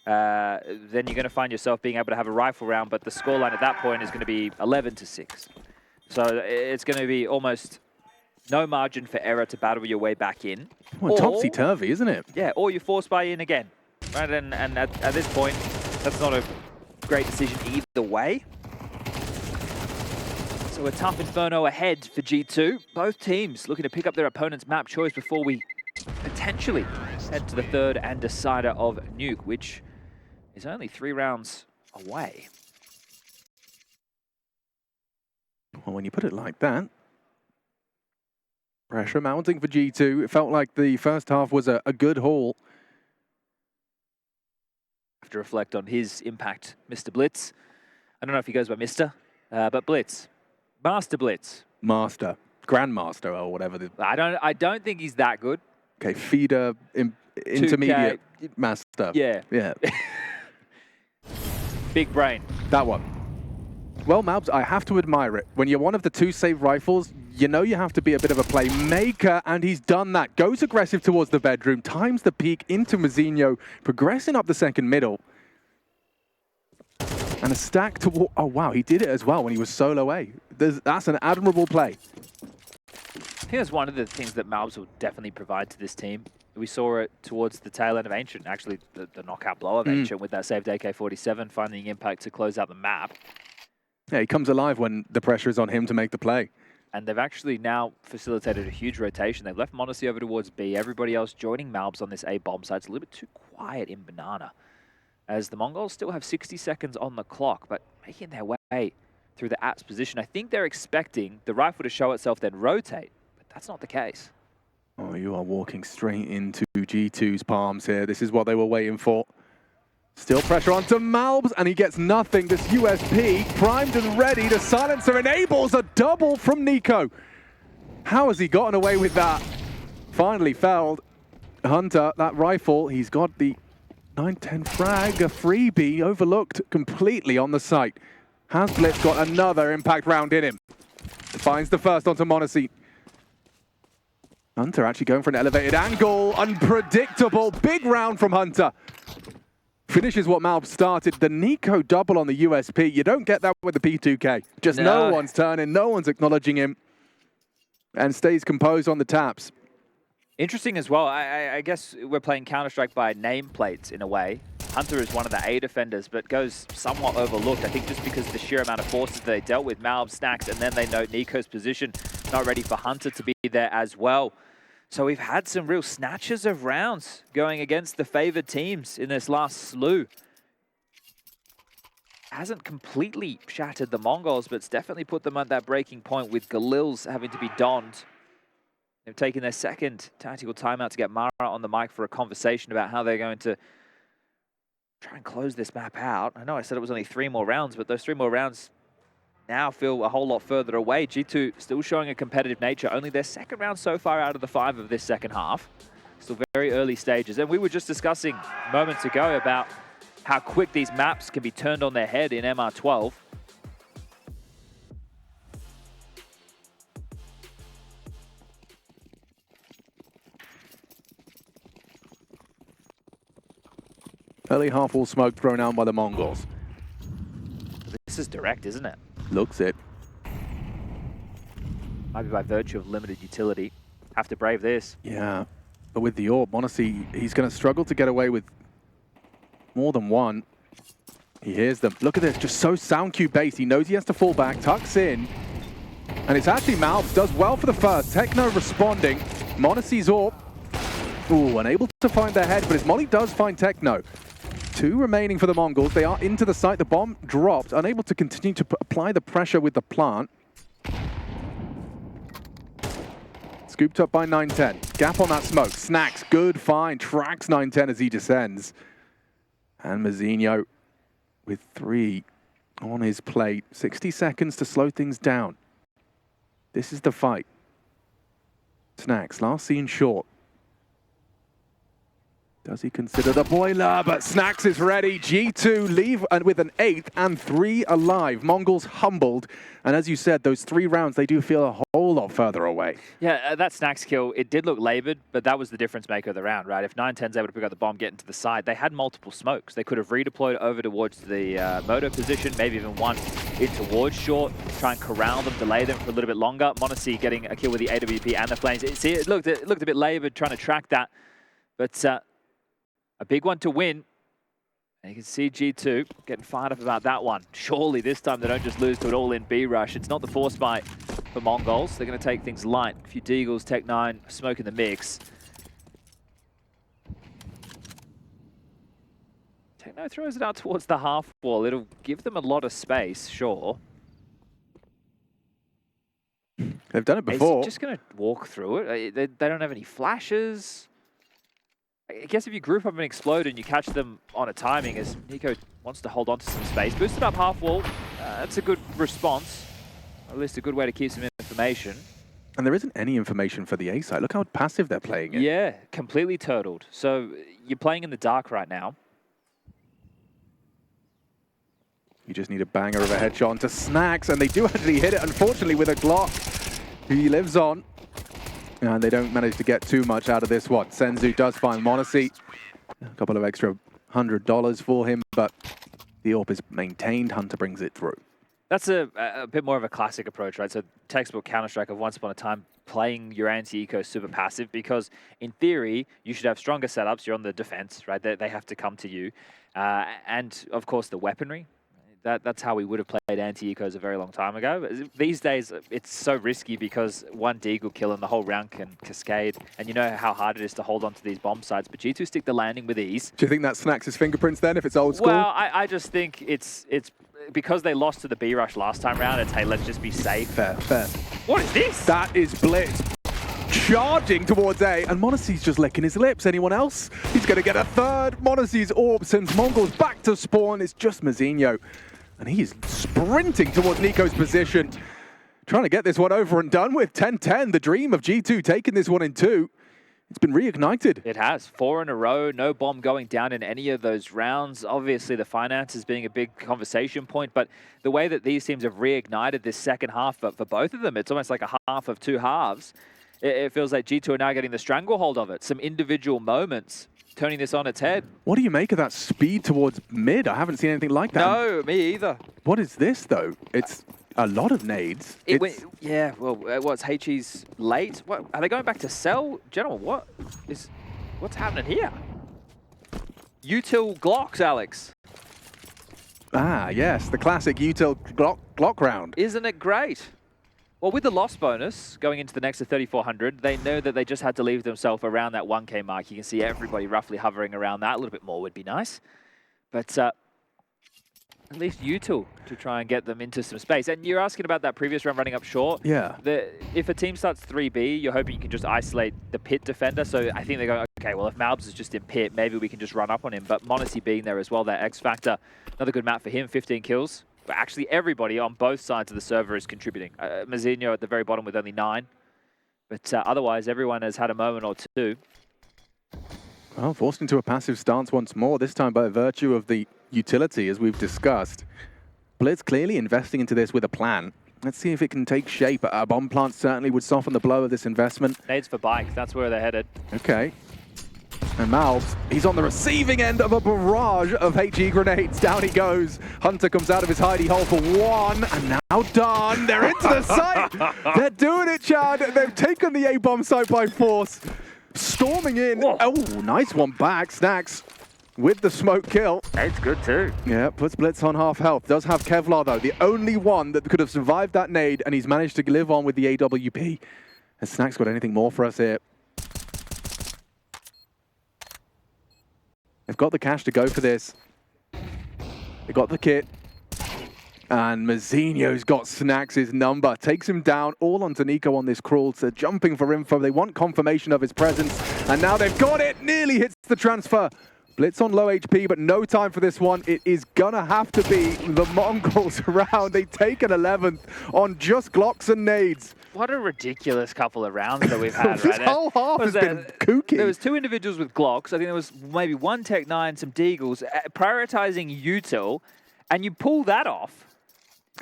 Then you're going to find yourself being able to have a rifle round, but the scoreline at that point is going to be 11-6. So it's going to be almost no margin for error to battle your way back in. Well, topsy-turvy, isn't it? Yeah, or you force buy in again. Right, and at this point, that's not a great decision either way. So a tough Inferno ahead for G2. Both teams looking to pick up their opponent's map choice before we potentially head to the third and decider of Nuke, which is only 3 rounds away. Well, when you put it like that, pressure mounting for G2. It felt like the first half was a good haul. have to reflect on his impact, Mr. Blitz. I don't know if he goes by Mr., but Blitz. Master Blitz. Master. Grandmaster or whatever. I don't think he's that good. Okay, feeder, intermediate, master. Yeah. Yeah. Big brain. That one. Well, Malbs, I have to admire it. When you're one of the 2 save rifles, you know you have to be a bit of a playmaker, and he's done that. Goes aggressive towards the bedroom, times the peak into Mazinho, progressing up the second middle. And a stack toward... Oh, wow, he did it as well when he was solo A. That's an admirable play. I think that's one of the things that Malbs will definitely provide to this team. We saw it towards the tail end of Ancient, actually the knockout blow of Ancient with that saved AK-47, finding impact to close out the map. Yeah, he comes alive when the pressure is on him to make the play. And they've actually now facilitated a huge rotation. They've left m0NESY over towards B. Everybody else joining Malbs on this A bomb site. It's a little bit too quiet in Banana, as the Mongols still have 60 seconds on the clock, but making their way through the Apps position. I think they're expecting the rifle to show itself, then rotate, but that's not the case. Oh, you are walking straight into G2's palms here. This is what they were waiting for. Still pressure onto Malbs, and he gets nothing. This USP, primed and ready. The silencer enables a double from Nico. How has he gotten away with that? Finally felled. Hunter, that rifle, he's got the 9-10 frag, a freebie, overlooked completely on the site. Has Blitz got another impact round in him? Finds the first onto m0NESY. Hunter actually going for an elevated angle. Unpredictable. Big round from Hunter. Finishes what Malbs started. The Nico double on the USP. You don't get that with the P2K. Just no one's turning, no one's acknowledging him. And stays composed on the taps. Interesting as well. I guess we're playing Counter-Strike by nameplates in a way. Hunter is one of the A defenders, but goes somewhat overlooked. I think just because of the sheer amount of forces that they dealt with, Malbs, Snacks, and then they note Nico's position. Not ready for Hunter to be there as well. So we've had some real snatches of rounds going against the favored teams in this last slew. Hasn't completely shattered the Mongols, but it's definitely put them at that breaking point with Galil's having to be donned. They've taken their second tactical timeout to get Mara on the mic for a conversation about how they're going to try and close this map out. I know I said it was only 3 more rounds, but those 3 more rounds now feel a whole lot further away. G2 still showing a competitive nature. Only their second round so far out of the 5 of this second half. Still very early stages. And we were just discussing moments ago about how quick these maps can be turned on their head in MR12. Early half wall smoke thrown out by the Mongols. This is direct, isn't it? Looks it. Might be by virtue of limited utility. Have to brave this. Yeah, but with the orb, honestly, he's going to struggle to get away with more than one. He hears them. Look at this, just so sound cue based. He knows he has to fall back, tucks in. And it's actually Malbs, does well for the first. Techno responding. m0NESY's orb. Ooh, unable to find their head, but his molly does find Techno. 2 remaining for the Mongols. They are into the site. The bomb dropped, unable to continue to apply the pressure with the plant. Scooped up by 9-10. Gap on that smoke. Snacks, good find. Tracks 9-10 as he descends. And Mazinho with 3 on his plate. 60 seconds to slow things down. This is the fight. Snacks, last seen short. Does he consider the boiler? But Snacks is ready. G2 leave with an 8th and 3 alive. Mongols humbled. And as you said, those 3 rounds, they do feel a whole lot further away. Yeah, that Snacks kill, it did look labored, but that was the difference maker of the round, right? If 9-10's able to pick up the bomb, get into the side, they had multiple smokes. They could have redeployed over towards the motor position, maybe even one in towards short, try and corral them, delay them for a little bit longer. m0NESY getting a kill with the AWP and the flames. See, it looked a bit labored, trying to track that. But a big one to win. And you can see G2 getting fired up about that one. Surely this time they don't just lose to an all-in B rush. It's not the force fight for Mongols. They're going to take things light. A few Deagles, Tech-9, smoke in the mix. Tech-9 throws it out towards the half wall. It'll give them a lot of space, sure. They've done it before. Is he just going to walk through it? They don't have any flashes. I guess if you group up and explode and you catch them on a timing, as Nico wants to hold on to some space, boosted up half wall, that's a good response. Or at least a good way to keep some information. And there isn't any information for the A side. Look how passive they're playing it. Yeah, completely turtled. So you're playing in the dark right now. You just need a banger of a headshot onto Snacks, and they do actually hit it, unfortunately, with a Glock. He lives on, and they don't manage to get too much out of this one. Senzu does find Monacy. A couple of extra $100 for him, but the AWP is maintained. Hunter brings it through. That's a bit more of a classic approach, right? So textbook Counter-Strike of once upon a time, playing your anti-eco super passive, because in theory, you should have stronger setups. You're on the defense, right? They have to come to you. And of course, the weaponry. That's how we would have played anti-ecos a very long time ago. These days, it's so risky because one deagle kill and the whole round can cascade. And you know how hard it is to hold on to these bomb sites. But G2 stick the landing with ease. Do you think that Snacks' fingerprints then, if it's old school? Well, I just think it's because they lost to the B rush last time round. It's, hey, let's just be safe. Fair, fair. What is this? That is Blitz charging towards A, and Monacy's just licking his lips. Anyone else? He's going to get a third. Monacy's AWP sends Mongols back to spawn. It's just Mazinho, and he's sprinting towards Nico's position, trying to get this one over and done with. 10-10, the dream of G2 taking this one in 2. It's been reignited. It has. 4 in a row, no bomb going down in any of those rounds. Obviously, the finances being a big conversation point, but the way that these teams have reignited this second half for both of them, it's almost like a half of 2 halves. It feels like G2 are now getting the stranglehold of it. Some individual moments turning this on its head. What do you make of that speed towards mid? I haven't seen anything like that. No, me either. What is this, though? It's a lot of nades. Yeah, well, what's HE's late? What are they going back to sell? Gentlemen, what's happening here? Util Glocks, Alex. Ah, yes, the classic Util Glock round. Isn't it great? Well, with the loss bonus going into the next to 3,400, they know that they just had to leave themselves around that 1K mark. You can see everybody roughly hovering around that. A little bit more would be nice. But at least Util to try and get them into some space. And you're asking about that previous round running up short. Yeah. If a team starts 3B, you're hoping you can just isolate the pit defender. So I think they go, okay, well, if Malbs is just in pit, maybe we can just run up on him. But Monacy being there as well, that X Factor, another good map for him, 15 kills. But actually, everybody on both sides of the server is contributing. Mazinho at the very bottom with only 9. But otherwise, everyone has had a moment or two. Well, forced into a passive stance once more, this time by virtue of the utility, as we've discussed. Blitz clearly investing into this with a plan. Let's see if it can take shape. A bomb plant certainly would soften the blow of this investment. Nades for bike, that's where they're headed. Okay. And Malbs, he's on the receiving end of a barrage of HE grenades. Down he goes. Hunter comes out of his hidey hole for 1, and now done. They're into the site. They're doing it, Chad. They've taken the A-bomb site by force. Storming in. Whoa. Oh, nice one back. Snacks with the smoke kill. Nade's good too. Yeah, puts Blitz on half health. Does have Kevlar, though. The only one that could have survived that nade, and he's managed to live on with the AWP. Has Snacks got anything more for us here? They've got the cash to go for this. They got the kit. And Mazinho's got Snacks' number. Takes him down, all onto Nico on this crawl. So jumping for info. They want confirmation of his presence. And now they've got it. Nearly hits the transfer. Blitz on low HP, but no time for this one. It is gonna have to be the Mongols round. They take an 11th on just Glocks and nades. What a ridiculous couple of rounds that we've had, This right? whole half has been kooky. There was 2 individuals with Glocks. I think there was maybe 1 Tech 9, some Deagles, prioritizing Util, and you pull that off.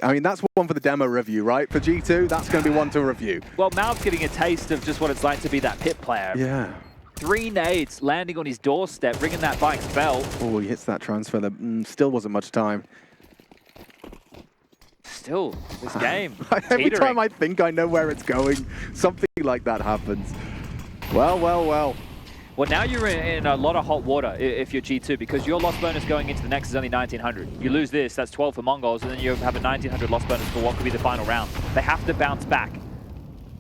I mean, that's one for the demo review, right? For G2, that's going to be one to review. Well, Mal's getting a taste of just what it's like to be that pit player. Yeah. 3 nades landing on his doorstep, ringing that bike's bell. Oh, he hits that transfer. There still wasn't much time. Still, this game, Every time I think I know where it's going, something like that happens. Well, well, well. Well, now you're in a lot of hot water if you're G2, because your loss bonus going into the next is only 1,900. You lose this, that's 12 for Mongols, and then you have a 1,900 loss bonus for what could be the final round. They have to bounce back.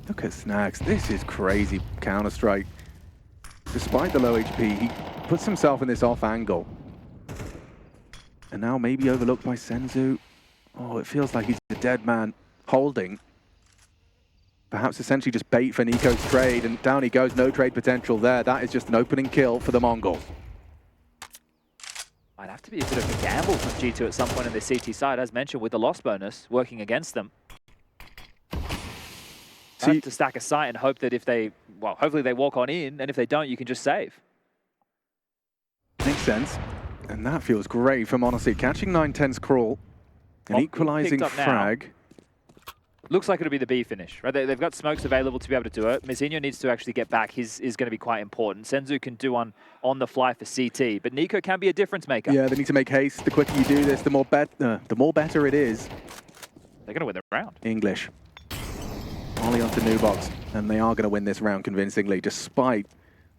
Look at Snacks. This is crazy Counter-Strike. Despite the low HP, he puts himself in this off angle. And now maybe overlooked by Senzu. Oh, it feels like he's a dead man holding. perhaps essentially just bait for Nico's trade, and down he goes, no trade potential there. That is just an opening kill for the Mongols. Might have to be a bit of a gamble from G2 at some point in the CT side, as mentioned, with the loss bonus working against them. Have to stack a site and hope that if they, well, hopefully they walk on in, and if they don't, you can just save. Makes sense. And that feels great for Monacy. Catching 9-10's crawl. An equalizing frag. Looks like it'll be the B finish, right? They've got smokes available to be able to do it. Mizinho needs to actually get back. His is going to be quite important. Senzu can do on the fly for CT, but Nico can be a difference maker. Yeah, they need to make haste. The quicker you do this, the more better it is. They're going to win the round. English. Ollie onto Nubox, and they are going to win this round convincingly, despite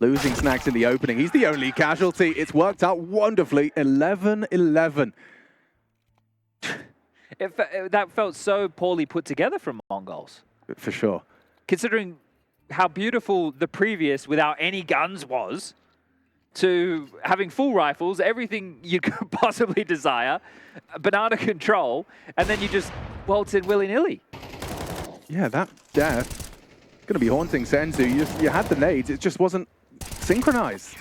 losing Snacks in the opening. He's the only casualty. It's worked out wonderfully. 11-11. That felt so poorly put together from Mongols. For sure. Considering how beautiful the previous without any guns was, to having full rifles, everything you could possibly desire, banana control, and then you just waltz in willy-nilly. Yeah, that death going to be haunting Senzu. You had the nades, it just wasn't synchronized.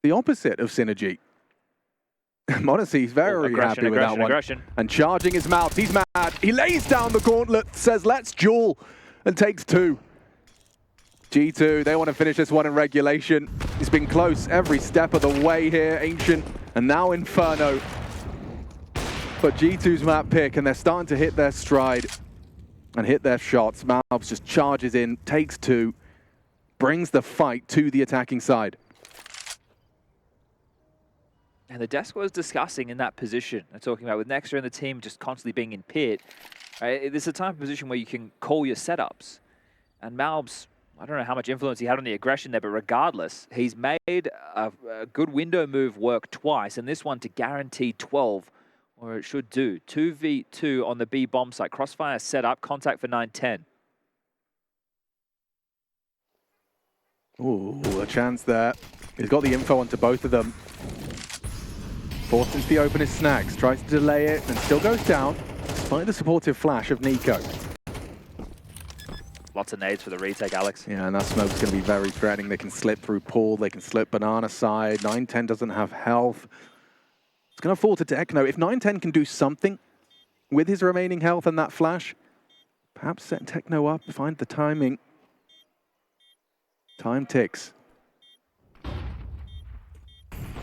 The opposite of synergy. Monacy's very happy with that one. And charging his mouth, he's mad. He lays down the gauntlet, says, let's duel, and takes 2. G2, they want to finish this one in regulation. It's been close every step of the way here, Ancient, and now Inferno. But G2's map pick, and they're starting to hit their stride and hit their shots. Malbs just charges in, takes 2, brings the fight to the attacking side. And the desk was discussing in that position, they're talking about with Nexter and the team just constantly being in pit. Right? This is a type of position where you can call your setups. And Malbs, I don't know how much influence he had on the aggression there, but regardless, he's made a good window move work twice, and this one to guarantee 12, or it should do. 2v2 on the B bomb site. Crossfire set up, contact for 9-10. Ooh, a chance there. He's got the info onto both of them. Forced into the open is Snags, tries to delay it and still goes down, despite the supportive flash of Nico. Lots of nades for the retake, Alex. Yeah, and that smoke's going to be very threatening. They can slip through pool, they can slip banana side. 9-10 doesn't have health. It's going to fall to Techno. If 9-10 can do something with his remaining health and that flash, perhaps set Techno up, find the timing. Time ticks.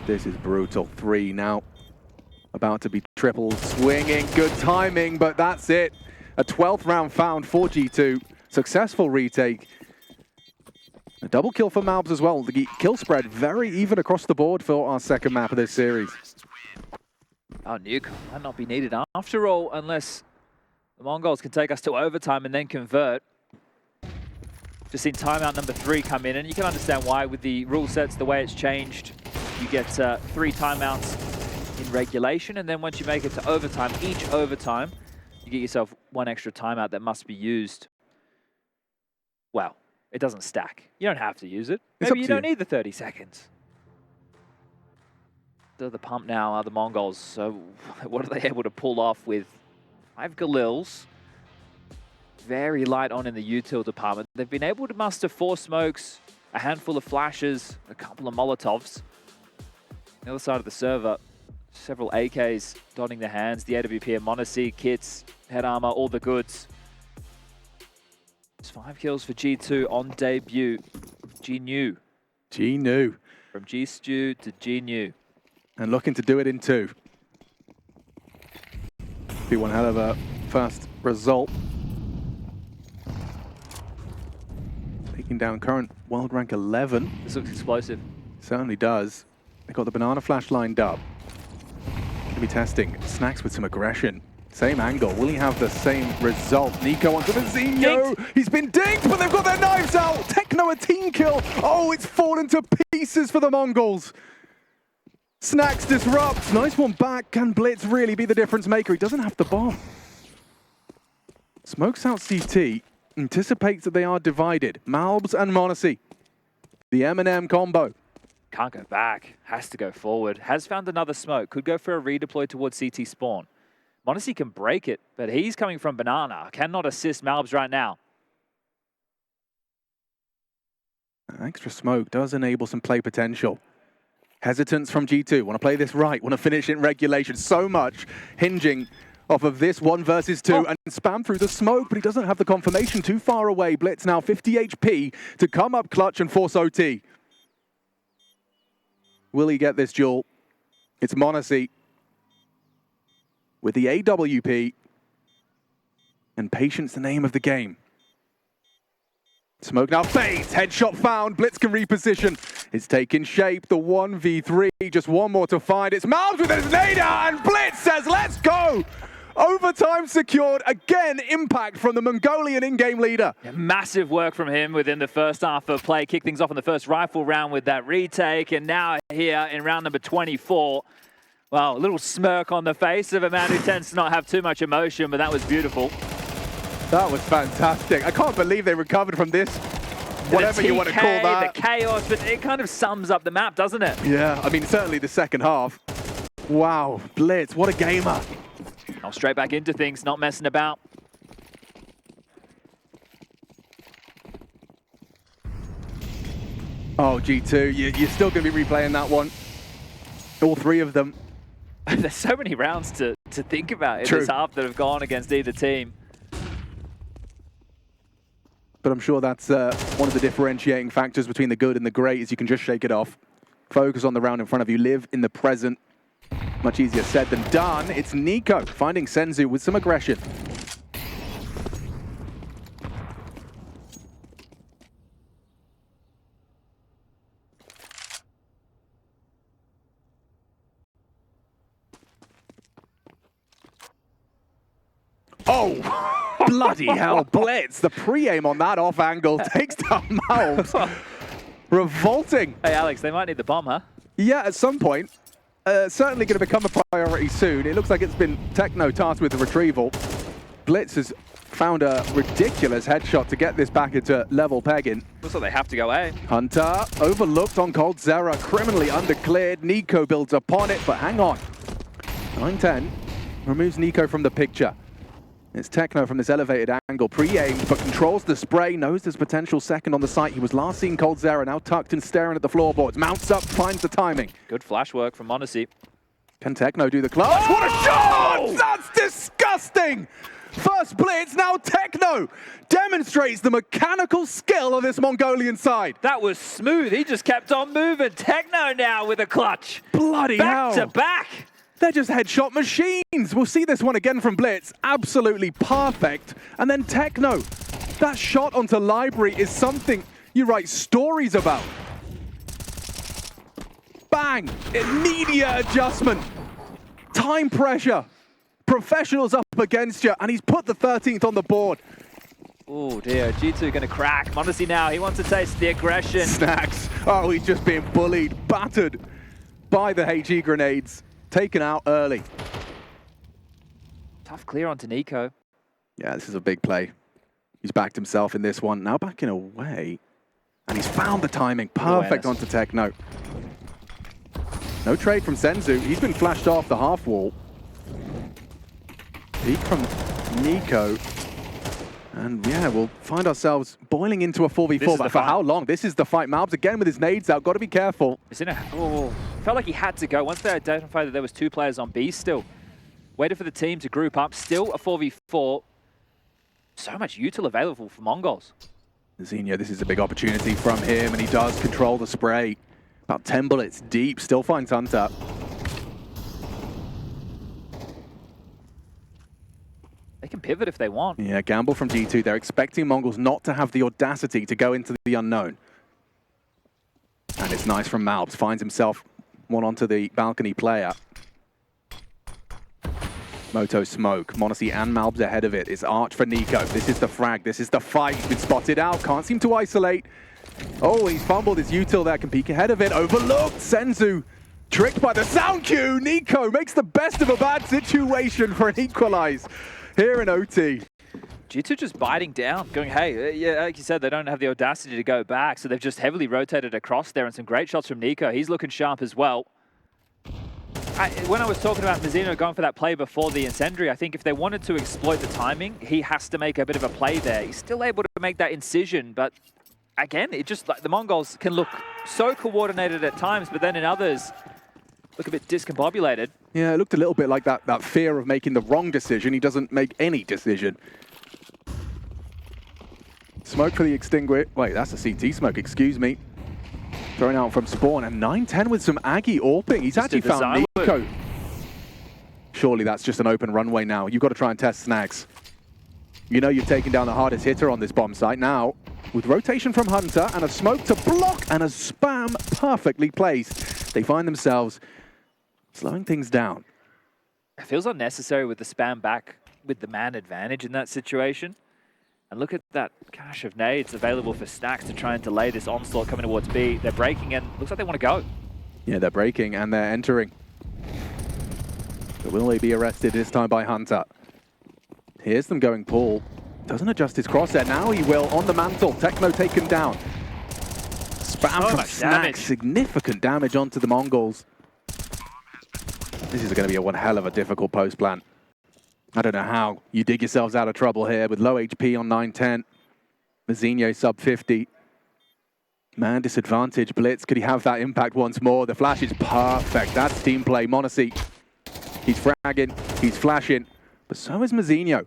This is brutal. 3 now. About to be triple swinging. Good timing, but that's it. A 12th round found for G2. Successful retake. A double kill for Malbs as well. The kill spread very even across the board for our second map of this series. Oh, nuke might not be needed after all, unless the Mongols can take us to overtime and then convert. Just seen timeout number 3 come in, and you can understand why with the rule sets, the way it's changed. You get 3 timeouts in regulation, and then once you make it to overtime, each overtime, you get yourself 1 extra timeout that must be used. Well, it doesn't stack. You don't have to use it. Maybe you don't need the 30 seconds. They're the pump now are the Mongols, so what are they able to pull off with 5 Galils? Very light on in the util department. They've been able to muster 4 smokes, a handful of flashes, a couple of Molotovs. On the other side of the server, several AKs dotting their hands, the AWP and Monacy, kits, head armor, all the goods. It's 5 kills for G2 on debut. G-New. G-New. From G-Stew to G-New. And looking to do it in 2. Be one hell of a first result. Taking down current world rank 11. This looks explosive. Certainly does. They got the banana flash lined up. Going to be testing Snacks with some aggression. Same angle. Will he have the same result? Nico onto Mizinho. He's been dinged, but they've got their knives out. Techno a team kill. Oh, it's fallen to pieces for the Mongols. Snacks disrupts. Nice one back. Can Blitz really be the difference maker? He doesn't have the bomb. Smokes out CT. Anticipates that they are divided. Malbs and Monacy. The M&M combo. Can't go back. Has to go forward. Has found another smoke. Could go for a redeploy towards CT spawn. Monacy can break it, but he's coming from banana. Cannot assist Malbs right now. Extra smoke does enable some play potential. Hesitance from G2. Want to play this right. Want to finish in regulation. So much hinging off of this 1 versus 2 and spam through the smoke, but he doesn't have the confirmation. Too far away. Blitz now 50 HP to come up clutch and force OT. Will he get this duel? It's m0NESY with the AWP, and patience the name of the game. Smoke now fades, headshot found, Blitz can reposition. It's taking shape, the 1v3, just one more to find. It's MongolZ with his nader, and Blitz says, let's go! Overtime secured, again, impact from the Mongolian in-game leader. Yeah, massive work from him within the first half of play. Kicked things off in the first rifle round with that retake, and now here in round number 24, well, a little smirk on the face of a man who tends to not have too much emotion, but that was beautiful. That was fantastic. I can't believe they recovered from this. Whatever you want to call that. The chaos, but it kind of sums up the map, doesn't it? Yeah, I mean, certainly the second half. Wow, Blitz, what a gamer. Now straight back into things, not messing about. Oh, G2, you're still going to be replaying that one. All 3 of them. There's so many rounds to think about in this half that have gone against either team. But I'm sure that's one of the differentiating factors between the good and the great is you can just shake it off. Focus on the round in front of you, live in the present. Much easier said than done. It's NiKo finding Senzu with some aggression. Oh, bloody hell, Blitz. The pre-aim on that off angle takes down MongolZ. Revolting. Hey, Alex, they might need the bomb, huh? Yeah, at some point. Certainly going to become a priority soon. It looks like it's been Techno tasked with the retrieval. Blitz has found a ridiculous headshot to get this back into level pegging. Looks like they have to go A. Hunter overlooked on coldzera, criminally undercleared. NiKo builds upon it, but hang on. 9-10 removes NiKo from the picture. It's Techno from this elevated angle, pre-aimed, but controls the spray, knows there's potential second on the site. He was last seen coldzera, now tucked and staring at the floorboards. Mounts up, finds the timing. Good flash work from m0NESY. Can Techno do the clutch? What a shot! That's disgusting! First Blitz, now Techno demonstrates the mechanical skill of this Mongolian side. That was smooth. He just kept on moving. Techno now with a clutch. Bloody hell. Back to back. They're just headshot machines. We'll see this one again from Blitz. Absolutely perfect. And then Techno. That shot onto Library is something you write stories about. Bang! Immediate adjustment. Time pressure. Professionals up against you. And he's put the 13th on the board. Oh dear, G2 going to crack. m0NESY now, he wants to taste the aggression. Snacks. Oh, he's just being bullied, battered by the HE grenades. Taken out early. Tough clear onto NiKo. Yeah, this is a big play. He's backed himself in this one. Now backing away. And he's found the timing. Perfect onto Techno. No trade from Senzu. He's been flashed off the half wall. Peek from NiKo. And yeah, we'll find ourselves boiling into a 4v4. But for how long? This is the fight. MongolZ again with his nades out. Got to be careful. It's in a... Oh, felt like he had to go. Once they identified that there was 2 players on B still. Waited for the team to group up. Still a 4v4. So much util available for MongolZ. Xenia, this is a big opportunity from him, and he does control the spray. About 10 bullets deep. Still finds Hunter. They can pivot if they want. Yeah, gamble from G2. They're expecting MongolZ not to have the audacity to go into the unknown. And it's nice from MongolZ. Finds himself one onto the balcony player. Moto smoke. m0NESY and MongolZ ahead of it. It's Arch for NiKo. This is the frag. This is the fight. He's been spotted out. Can't seem to isolate. Oh, he's fumbled his util there. Can peek ahead of it. Overlooked. Senzu tricked by the sound cue. NiKo makes the best of a bad situation for an equalize here in OT. G2 just biting down, going, hey, yeah, like you said, they don't have the audacity to go back, so they've just heavily rotated across there, and some great shots from NiKo. He's looking sharp as well. When I was talking about Mizzino going for that play before the incendiary, I think if they wanted to exploit the timing, he has to make a bit of a play there. He's still able to make that incision, but again, it just like the Mongols can look so coordinated at times, but then in others look a bit discombobulated. Yeah, it looked a little bit like that fear of making the wrong decision. He doesn't make any decision. Smoke for the extinguish. Wait, that's a CT smoke, excuse me. Thrown out from spawn, and 910 with some Aggie AWPing. He's actually found Nico. Surely that's just an open runway now. You've got to try and test snags. You know you've taken down the hardest hitter on this bomb site now. With rotation from Hunter and a smoke to block and a spam perfectly placed, they find themselves slowing things down. It feels unnecessary with the spam back with the man advantage in that situation. And look at that cache of nades available for Snacks to try and delay this onslaught coming towards B. They're breaking and looks like they want to go. Yeah, they're breaking and they're entering. But will they be arrested this time by Hunter? Here's them going Paul. Doesn't adjust his crosshair. Now he will on the mantle. Techno taken down. Spam from Snacks. Significant damage onto the Mongols. This is going to be a one hell of a difficult post plan. I don't know how you dig yourselves out of trouble here with low HP on 910. Mazinho sub 50. Man, disadvantage. Blitz, could he have that impact once more? The flash is perfect. That's team play. Monacy, he's fragging, he's flashing, but so is Mazinho.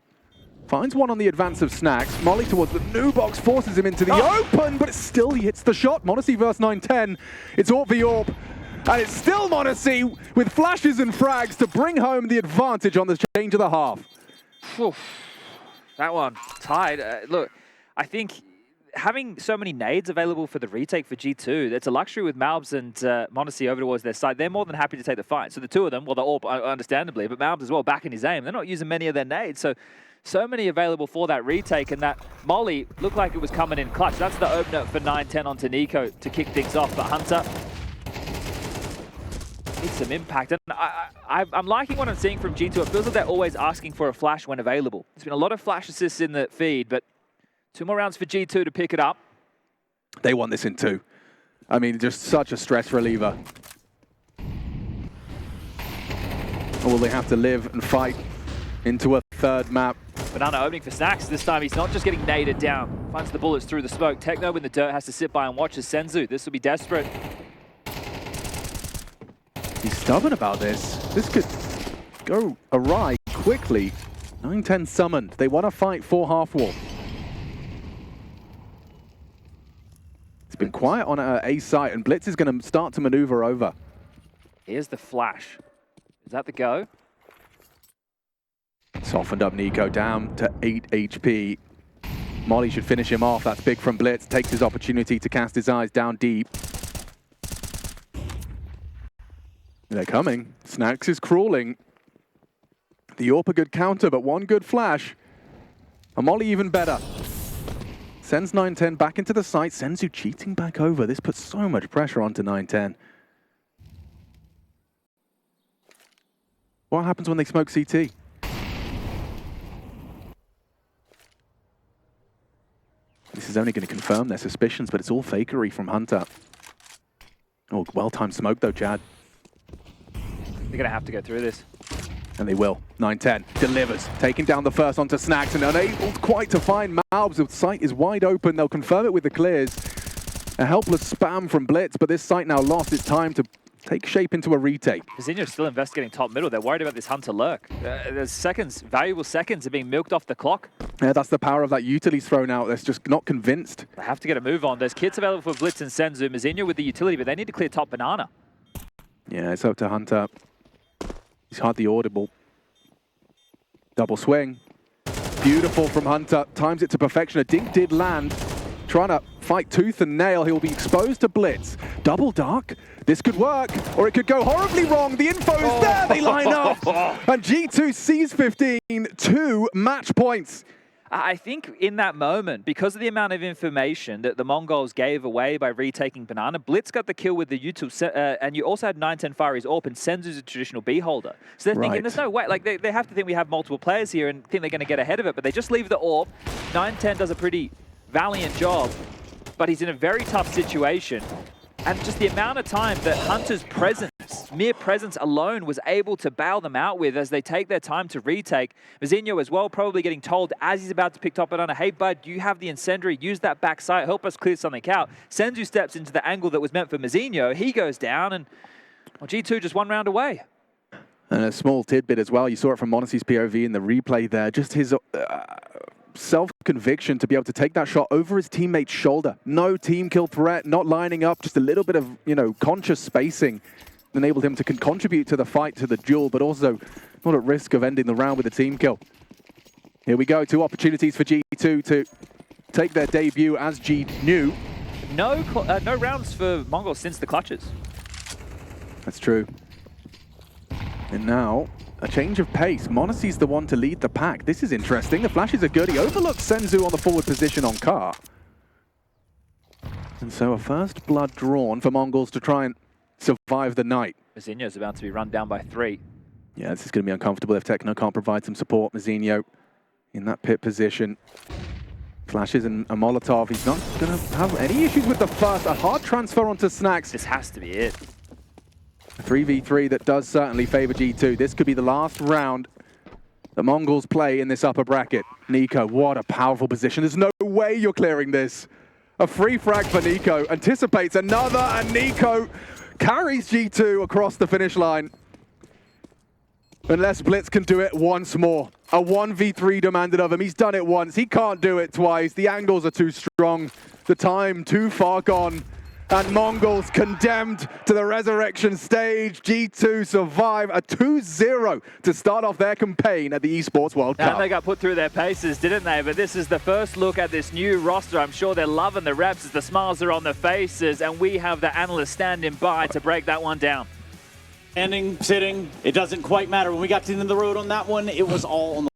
Finds one on the advance of Snacks. Molly towards the new box, forces him into the open, but still he hits the shot. Monacy versus 910. It's AWP v AWP. And it's still Monacy with flashes and frags to bring home the advantage on the change of the half. Oof. That one tied. Look, I think having so many nades available for the retake for G2, it's a luxury with Malbs and Monacy over towards their side. They're more than happy to take the fight. So the two of them, well, they're all understandably, but Malbs as well back in his aim. They're not using many of their nades. So many available for that retake, and that Molly looked like it was coming in clutch. That's the opener for 910 onto Nico to kick things off. But Hunter needs some impact. And I'm liking what I'm seeing from G2. It feels like they're always asking for a flash when available. There's been a lot of flash assists in the feed, but 2 more rounds for G2 to pick it up. They want this in 2. I mean, just such a stress reliever. Or will they have to live and fight into a 3rd map? Banana opening for Snacks. This time he's not just getting naded down. Finds the bullets through the smoke. Techno in the dirt has to sit by and watch as Senzu. This will be desperate. He's stubborn about this. This could go awry quickly. 910 summoned. They want to fight for half wall. It's been quiet on A site, and Blitz is going to start to maneuver over. Here's the flash. Is that the go? Softened up Nico down to 8 HP. Molly should finish him off. That's big from Blitz. Takes his opportunity to cast his eyes down deep. They're coming. Snacks is crawling. The AWP a good counter, but one good flash. And Molly even better. Sends 910 back into the site. Senzu cheating back over. This puts so much pressure onto 910. What happens when they smoke CT? This is only going to confirm their suspicions, but it's all fakery from Hunter. Oh, well-timed smoke though, Chad. They're going to have to go through this. And they will. 910 delivers, taking down the first onto Snacks and unable quite to find Malbs. The site is wide open. They'll confirm it with the clears. A helpless spam from Blitz, but this site now lost. It's time to take shape into a retake. Mazinho's still investigating top middle. They're worried about this Hunter lurk. There's seconds, valuable seconds are being milked off the clock. Yeah, that's the power of that utility thrown out. That's just not convinced. They have to get a move on. There's kits available for Blitz and Senzu. Mazinho with the utility, but they need to clear top banana. Yeah, it's up to Hunter. He's hardly audible. Double swing. Beautiful from Hunter. Times it to perfection. A dink did land. Trying to fight tooth and nail. He'll be exposed to Blitz. Double dark. This could work, or it could go horribly wrong. The info is there. They line up. And G2 sees 15, 2 match points. I think in that moment, because of the amount of information that the Mongols gave away by retaking banana, Blitz got the kill with the YouTube, and you also had 910 Fari's AWP, and Senzu's a traditional B holder. So they're thinking, there's no way. Like they have to think we have multiple players here and think they're going to get ahead of it, but they just leave the AWP. 910 does a pretty valiant job, but he's in a very tough situation. And just the amount of time that Hunter's presence his mere presence alone was able to bail them out with as they take their time to retake. Mazinho as well, probably getting told as he's about to pick top banana, hey bud, you have the incendiary, use that backside, help us clear something out. Senzu steps into the angle that was meant for Mazinho, he goes down, and well, G2 just 1 round away. And a small tidbit as well, you saw it from Monacy's POV in the replay there, just his self-conviction to be able to take that shot over his teammate's shoulder. No team kill threat, not lining up, just a little bit of, conscious spacing enabled him to contribute to the fight, to the duel, but also not at risk of ending the round with a team kill. Here we go, 2 opportunities for G2 to take their debut as G-New. No rounds for Mongols since the clutches. That's true. And now, a change of pace. Monacy's the one to lead the pack. This is interesting. The flashes are good. He overlooks Senzu on the forward position on Car. And so a first blood drawn for Mongols to try and survive the night. Mazinho's about to be run down by 3. Yeah, this is going to be uncomfortable if Techno can't provide some support. Mazinho in that pit position. Flashes and a Molotov. He's not going to have any issues with the first. A hard transfer onto Snacks. This has to be it. A 3v3 that does certainly favor G2. This could be the last round the Mongols play in this upper bracket. Nico, what a powerful position. There's no way you're clearing this. A free frag for Nico. Anticipates another, and Nico carries G2 across the finish line. Unless Blitz can do it once more. A 1v3 demanded of him. He's done it once. He can't do it twice. The angles are too strong. The time too far gone. And Mongols condemned to the resurrection stage. G2 survive a 2-0 to start off their campaign at the Esports World Cup. And they got put through their paces, didn't they? But this is the first look at this new roster. I'm sure they're loving the reps as the smiles are on their faces, and we have the analysts standing by to break that one down. Standing, sitting, it doesn't quite matter. When we got to the end of the road on that one, it was all on the